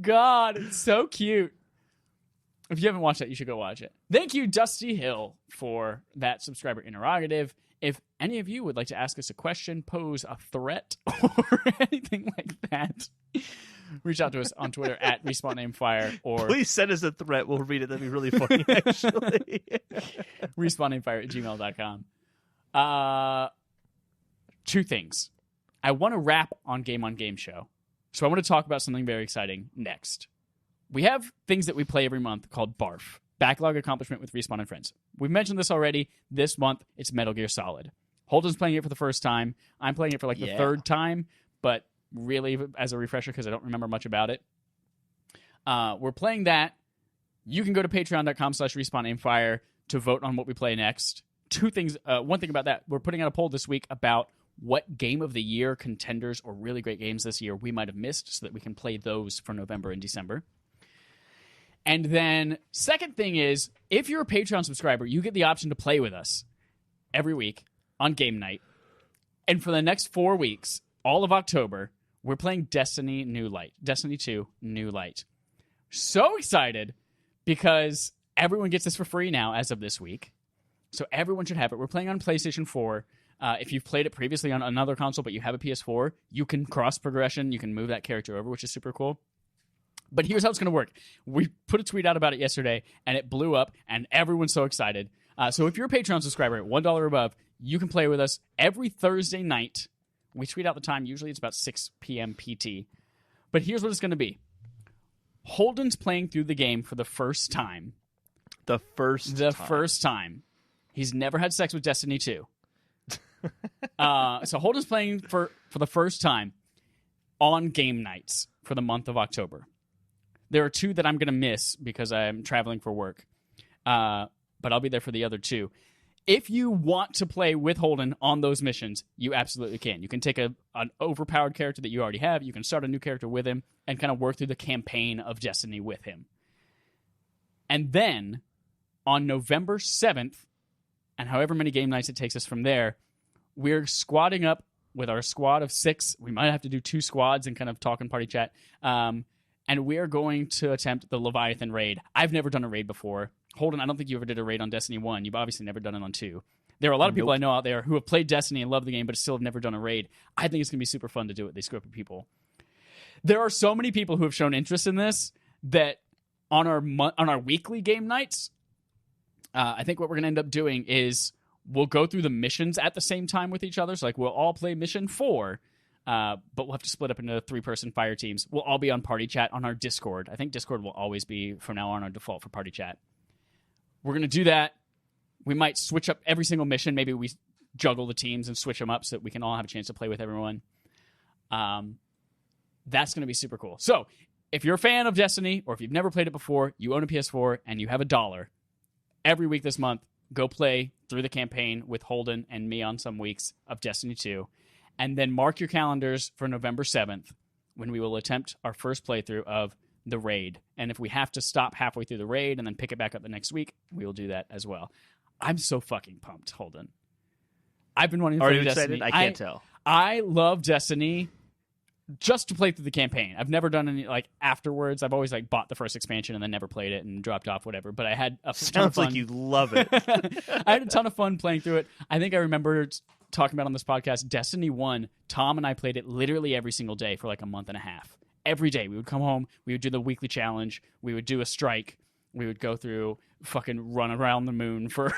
God, it's so cute. If you haven't watched that, you should go watch it. Thank you, Dusty Hill, for that subscriber interrogative. If any of you would like to ask us a question, pose a threat, or anything like that, reach out to us on Twitter at RespawnNameFire, or please send us a threat. We'll read it. That'd be really funny, actually. RespawnNameFire@gmail.com. 2 things. I want to wrap on Game Show, so I want to talk about something very exciting next. We have things that we play every month called BARF, Backlog Accomplishment with Respawn and Friends. We've mentioned this already. This month, it's Metal Gear Solid. Holden's playing it for the first time. I'm playing it for the 3rd time, but really as a refresher because I don't remember much about it. We're playing that. You can go to patreon.com/RespawnAimFire to vote on what we play next. 2 things. One thing about that, we're putting out a poll this week about what game of the year contenders or really great games this year we might have missed so that we can play those for November and December. And then second thing is, if you're a Patreon subscriber, you get the option to play with us every week on game night. And for the next 4 weeks, all of October, we're playing Destiny 2 New Light. so excited because everyone gets this for free now as of this week. So everyone should have it. We're playing on PlayStation 4. If you've played it previously on another console, but you have a PS4, you can cross progression. You can move that character over, which is super cool. But here's how it's going to work. We put a tweet out about it yesterday, and it blew up, and everyone's so excited. So if you're a Patreon subscriber at $1 or above, you can play with us every Thursday night. We tweet out the time. Usually it's about 6 p.m. PT. But here's what it's going to be. Holden's playing through the game for the first time. The first time. He's never had sex with Destiny 2. So Holden's playing for the first time on game nights for the month of October. There are 2 that I'm going to miss because I'm traveling for work. But I'll be there for the other 2. If you want to play with Holden on those missions, you absolutely can. You can take an overpowered character that you already have. You can start a new character with him and kind of work through the campaign of Destiny with him. And then on November 7th, and however many game nights it takes us from there, we're squadding up with our squad of 6. We might have to do 2 squads and kind of talk and party chat. And we're going to attempt the Leviathan raid. I've never done a raid before. Holden, I don't think you ever did a raid on Destiny 1. You've obviously never done it on 2. There are a lot of people I know out there who have played Destiny and love the game, but still have never done a raid. I think it's going to be super fun to do it with these group of people. There are so many people who have shown interest in this that on our weekly game nights, I think what we're going to end up doing is we'll go through the missions at the same time with each other. So like we'll all play mission 4, but we'll have to split up into 3-person fire teams. We'll all be on party chat on our Discord. I think Discord will always be, from now on, our default for party chat. We're going to do that. We might switch up every single mission. Maybe we juggle the teams and switch them up so that we can all have a chance to play with everyone. That's going to be super cool. So if you're a fan of Destiny, or if you've never played it before, you own a PS4, and you have $1, every week this month, go play through the campaign with Holden and me on some weeks of Destiny 2. And then mark your calendars for November 7th, when we will attempt our first playthrough of the raid. And if we have to stop halfway through the raid and then pick it back up the next week, we will do that as well. I'm so fucking pumped, Holden. I've been wanting to play Destiny. I can't tell. I love Destiny just to play through the campaign. I've never done any like afterwards. I've always like bought the first expansion and then never played it and dropped off, whatever. But I had a ton of fun. Sounds like you love it. I had a ton of fun playing through it. I think I remember talking about on this podcast, Destiny 1, Tom and I played it literally every single day for like a month and a half. Every day we would come home, we would do the weekly challenge, we would do a strike, we would go through, fucking run around the moon for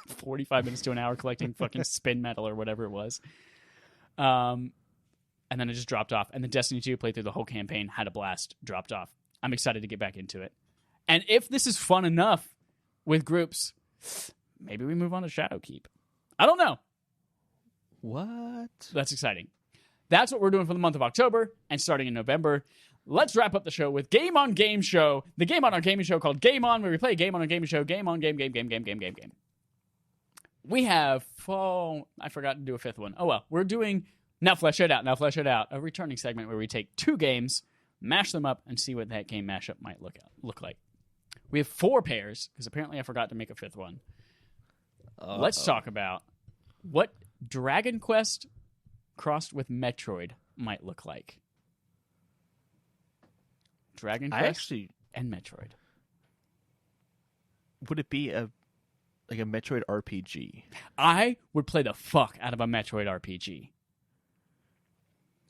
45 minutes to an hour collecting fucking spin metal or whatever it was. And then it just dropped off. And then Destiny 2 played through the whole campaign, had a blast, dropped off. I'm excited to get back into it. And if this is fun enough with groups, maybe we move on to Shadowkeep. I don't know. What? That's exciting. That's what we're doing for the month of October, and starting in November, let's wrap up the show with Game On Game Show, the game on our gaming show called Game On, where we play a game on our gaming show, game on, game. We have, I forgot to do a 5th one. Oh well, we're doing Now Flesh It Out, a returning segment where we take 2 games, mash them up, and see what that game mashup might look like. We have 4 pairs, because apparently I forgot to make a 5th one. Let's talk about what Dragon Quest crossed with Metroid might look like. Dragon Quest and Metroid. Would it be a Metroid RPG? I would play the fuck out of a Metroid RPG.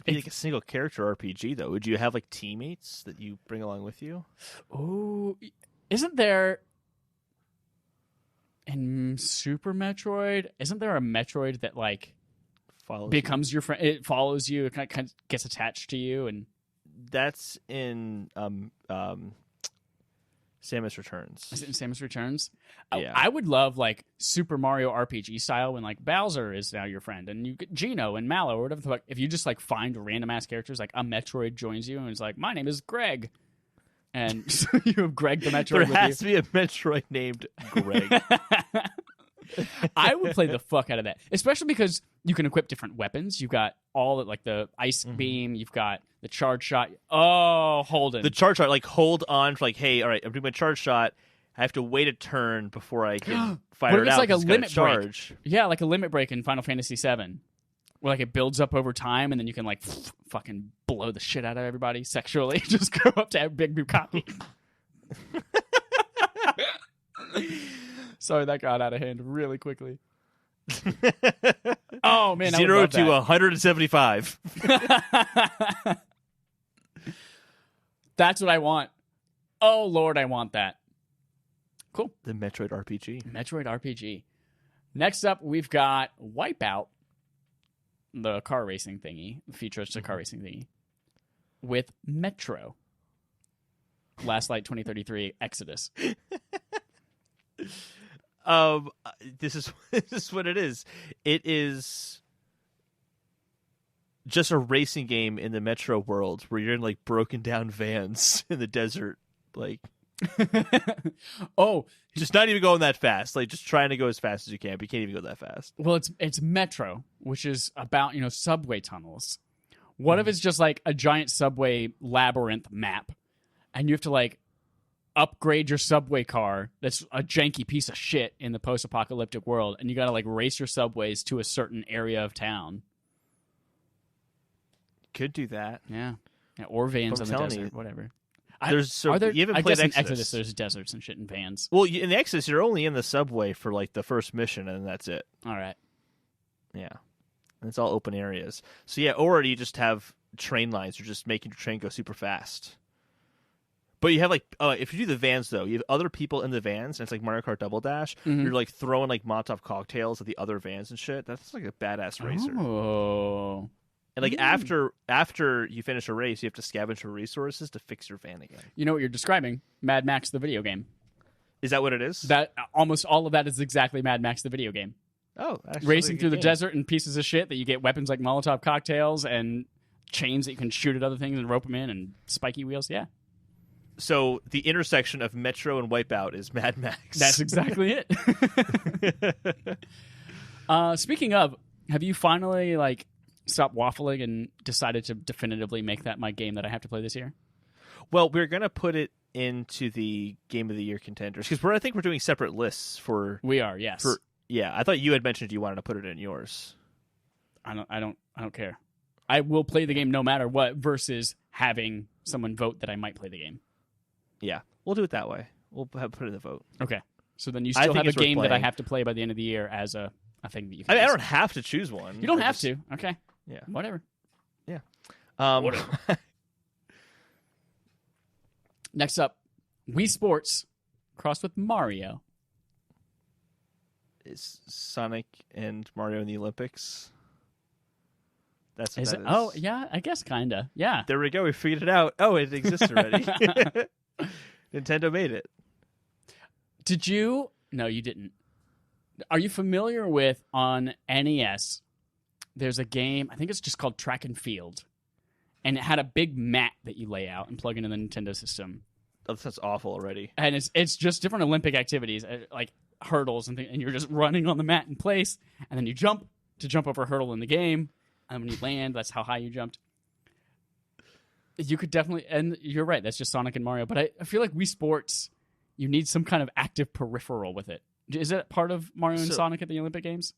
It'd be like a single character RPG though. Would you have like teammates that you bring along with you? Oh, isn't there in Super Metroid? Isn't there a Metroid that like becomes your friend? It follows you. It kind of gets attached to you, and that's in Samus Returns. Is it in Samus Returns? Yeah. I would love like Super Mario RPG style when like Bowser is now your friend, and you get Geno and Mallow or whatever the fuck. If you just like find random ass characters, like a Metroid joins you and it's like, my name is Greg, and so you have Greg the Metroid. There has to be a Metroid named Greg. I would play the fuck out of that, especially because you can equip different weapons. You've got all like the ice beam. You've got the charge shot. Oh, Holden. The charge shot, like hold on for like, hey, all right, I'm doing my charge shot. I have to wait a turn before I can fire it out. Like a limit break. Yeah, like a limit break in Final Fantasy VII, where like it builds up over time, and then you can like fucking blow the shit out of everybody sexually. Just go up to a big Bukaki. Sorry, that got out of hand really quickly. Oh man, 0 to 175. That's what I want. Oh Lord, I want that. Cool. The Metroid RPG. Metroid RPG. Next up, we've got Wipeout, the car racing thingy, futuristic car racing thingy, with Metro. Last Light 2033 Exodus. This is what it is. It is just a racing game in the Metro world where you're in like broken down vans in the desert, like just not even going that fast, like just trying to go as fast as you can, but you can't even go that fast. Well, it's Metro, which is about, subway tunnels. What if it's just like a giant subway labyrinth map, and you have to like upgrade your subway car that's a janky piece of shit in the post-apocalyptic world, and you gotta like race your subways to a certain area of town. Could do that. Yeah, or vans in the desert, whatever. You haven't played in Exodus. There's deserts and shit and vans. Well, in the Exodus, you're only in the subway for like the first mission, and that's it. All right. Yeah, and it's all open areas. So yeah, or you just have train lines. You're just making your train go super fast. But you have like, if you do the vans though, you have other people in the vans, and it's like Mario Kart Double Dash. Mm-hmm. You're like throwing like Molotov cocktails at the other vans and shit. That's like a badass racer. Oh. And like after you finish a race, you have to scavenge for resources to fix your van again. You know what you're describing? Mad Max the video game. Is that what it is? That almost all of that is exactly Mad Max the video game. Oh, actually, racing through the desert and pieces of shit that you get weapons like Molotov cocktails and chains that you can shoot at other things and rope them in and spiky wheels. Yeah. So the intersection of Metro and Wipeout is Mad Max. That's exactly it. Speaking of, have you finally like stopped waffling and decided to definitively make that my game that I have to play this year? Well, we're gonna put it into the Game of the Year contenders because I think we're doing separate lists for. We are, yes. I thought you had mentioned you wanted to put it in yours. I don't care. I will play the game no matter what. Versus having someone vote that I might play the game. Yeah, we'll do it that way. We'll put it in the vote. Okay. So then you still have a game that I have to play by the end of the year as a thing that you can I don't have to choose one. You don't have to. Okay. Yeah. Whatever. Yeah. Whatever. Next up, Wii Sports crossed with Mario. Is Sonic and Mario in the Olympics? That's what is that it? is. Oh, yeah, I guess kinda. Yeah. There we go. We figured it out. Oh, it exists already. Nintendo made it. Did you? No, you didn't. Are you familiar with, on NES, there's a game, I think it's just called Track and Field, and it had a big mat that you lay out and plug into the Nintendo system. Oh, that sounds awful already. And it's just different Olympic activities, like hurdles and things, and you're just running on the mat in place, and then you jump over a hurdle in the game, and when you land, that's how high you jumped. You could definitely, and you're right, that's just Sonic and Mario, but I feel like Wii Sports, you need some kind of active peripheral with it. Is it part of Mario and Sonic at the Olympic Games?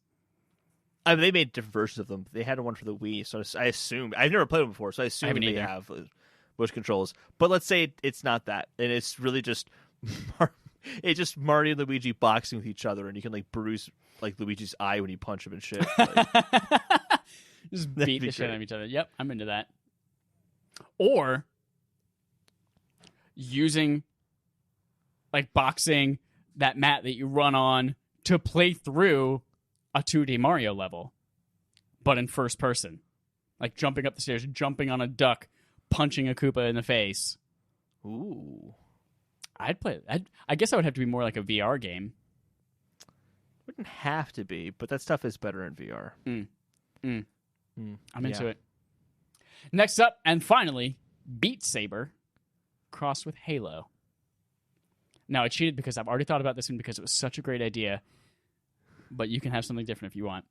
I mean, they made different versions of them. They had one for the Wii, so I assume I've never played them before, so I assume they have motion controls. But let's say it's not that, and it's really just Mario and Luigi boxing with each other, and you can like bruise like Luigi's eye when you punch him and shit. Like, just beat the shit out of each other. Yep, I'm into that. Or using like boxing that mat that you run on to play through a 2D Mario level, but in first person. Like jumping up the stairs, jumping on a duck, punching a Koopa in the face. Ooh. I'd play it. I guess that would have to be more like a VR game. Wouldn't have to be, but that stuff is better in VR. I'm into it. Next up, and finally, Beat Saber crossed with Halo. Now, I cheated because I've already thought about this one because it was such a great idea, but you can have something different if you want.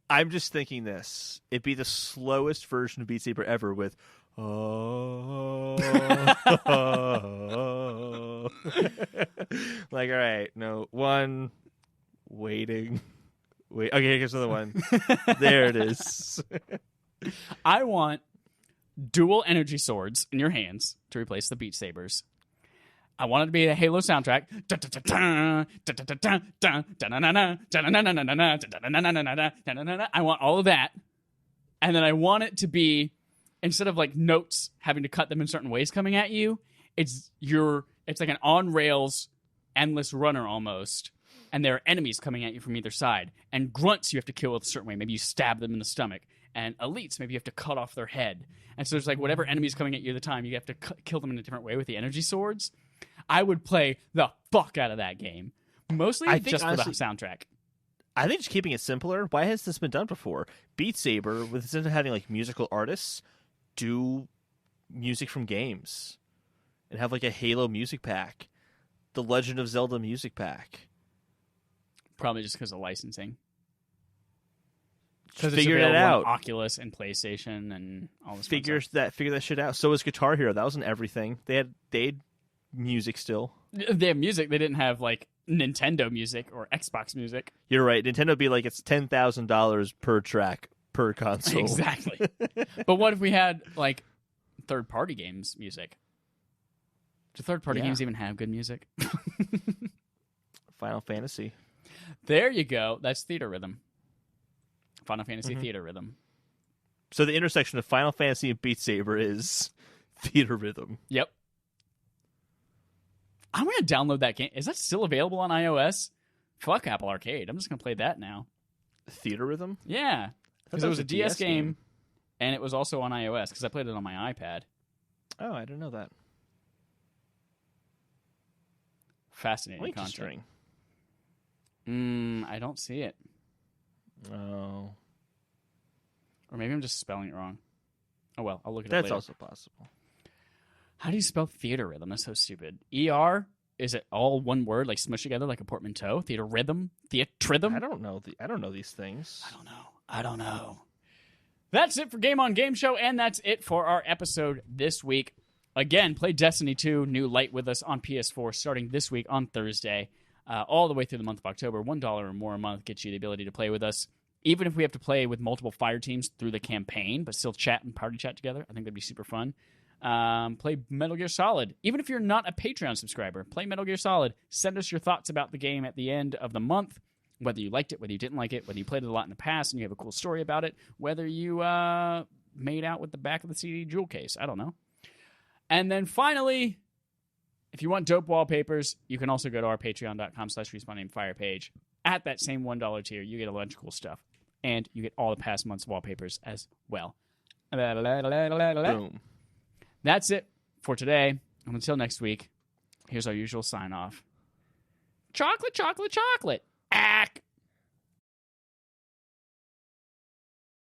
I'm just thinking this. It'd be the slowest version of Beat Saber ever with like, all right, no, one, waiting, wait. Okay, here's another one. There it is. I want dual energy swords in your hands to replace the Beat Sabers. I want it to be a Halo soundtrack. I want all of that. And then I want it to be, instead of like notes having to cut them in certain ways coming at you, it's like an on-rails endless runner almost. And there are enemies coming at you from either side. And grunts you have to kill a certain way. Maybe you stab them in the stomach. And elites, maybe you have to cut off their head. And so there's like whatever enemy's coming at you at the time, you have to kill them in a different way with the energy swords. I would play the fuck out of that game. Mostly just for the soundtrack. I think just keeping it simpler. Why has this been done before? Beat Saber, instead of having like musical artists, do music from games. And have like a Halo music pack. The Legend of Zelda music pack. Probably just because of licensing. Because figure it out. Oculus and PlayStation and all this. Figure that shit out. So was Guitar Hero. That wasn't everything. They had music still. They have music. They didn't have like Nintendo music or Xbox music. You're right. Nintendo would be like, it's $10,000 per track per console. Exactly. But what if we had like third-party games music? Do third-party games even have good music? Final Fantasy. There you go. That's theater rhythm. Final Fantasy theater rhythm. So the intersection of Final Fantasy and Beat Saber is theater rhythm. Yep. I'm going to download that game. Is that still available on iOS? Fuck Apple Arcade. I'm just going to play that now. Theater rhythm? Yeah. Because it was a DS game, and it was also on iOS, because I played it on my iPad. Oh, I didn't know that. Fascinating content. I don't see it. Oh. Or maybe I'm just spelling it wrong. Oh, well, I'll look at it later. That's also possible. How do you spell theater rhythm? That's so stupid. ER? Is it all one word, like smushed together like a portmanteau? Theater rhythm? Theatrhythm? I don't know. I don't know these things. I don't know. That's it for Game on Game Show, and that's it for our episode this week. Again, play Destiny 2 New Light with us on PS4 starting this week on Thursday. All the way through the month of October. $1 or more a month gets you the ability to play with us. Even if we have to play with multiple fire teams through the campaign, but still chat and party chat together, I think that'd be super fun. Play Metal Gear Solid. Even if you're not a Patreon subscriber, play Metal Gear Solid. Send us your thoughts about the game at the end of the month. Whether you liked it, whether you didn't like it, whether you played it a lot in the past and you have a cool story about it, whether you made out with the back of the CD jewel case. I don't know. And then finally, if you want dope wallpapers, you can also go to our patreon.com/respawnnamed page. At that same $1 tier, you get a bunch of cool stuff. And you get all the past month's wallpapers as well. Boom. That's it for today. And until next week, here's our usual sign-off. Chocolate, chocolate, chocolate. Ack!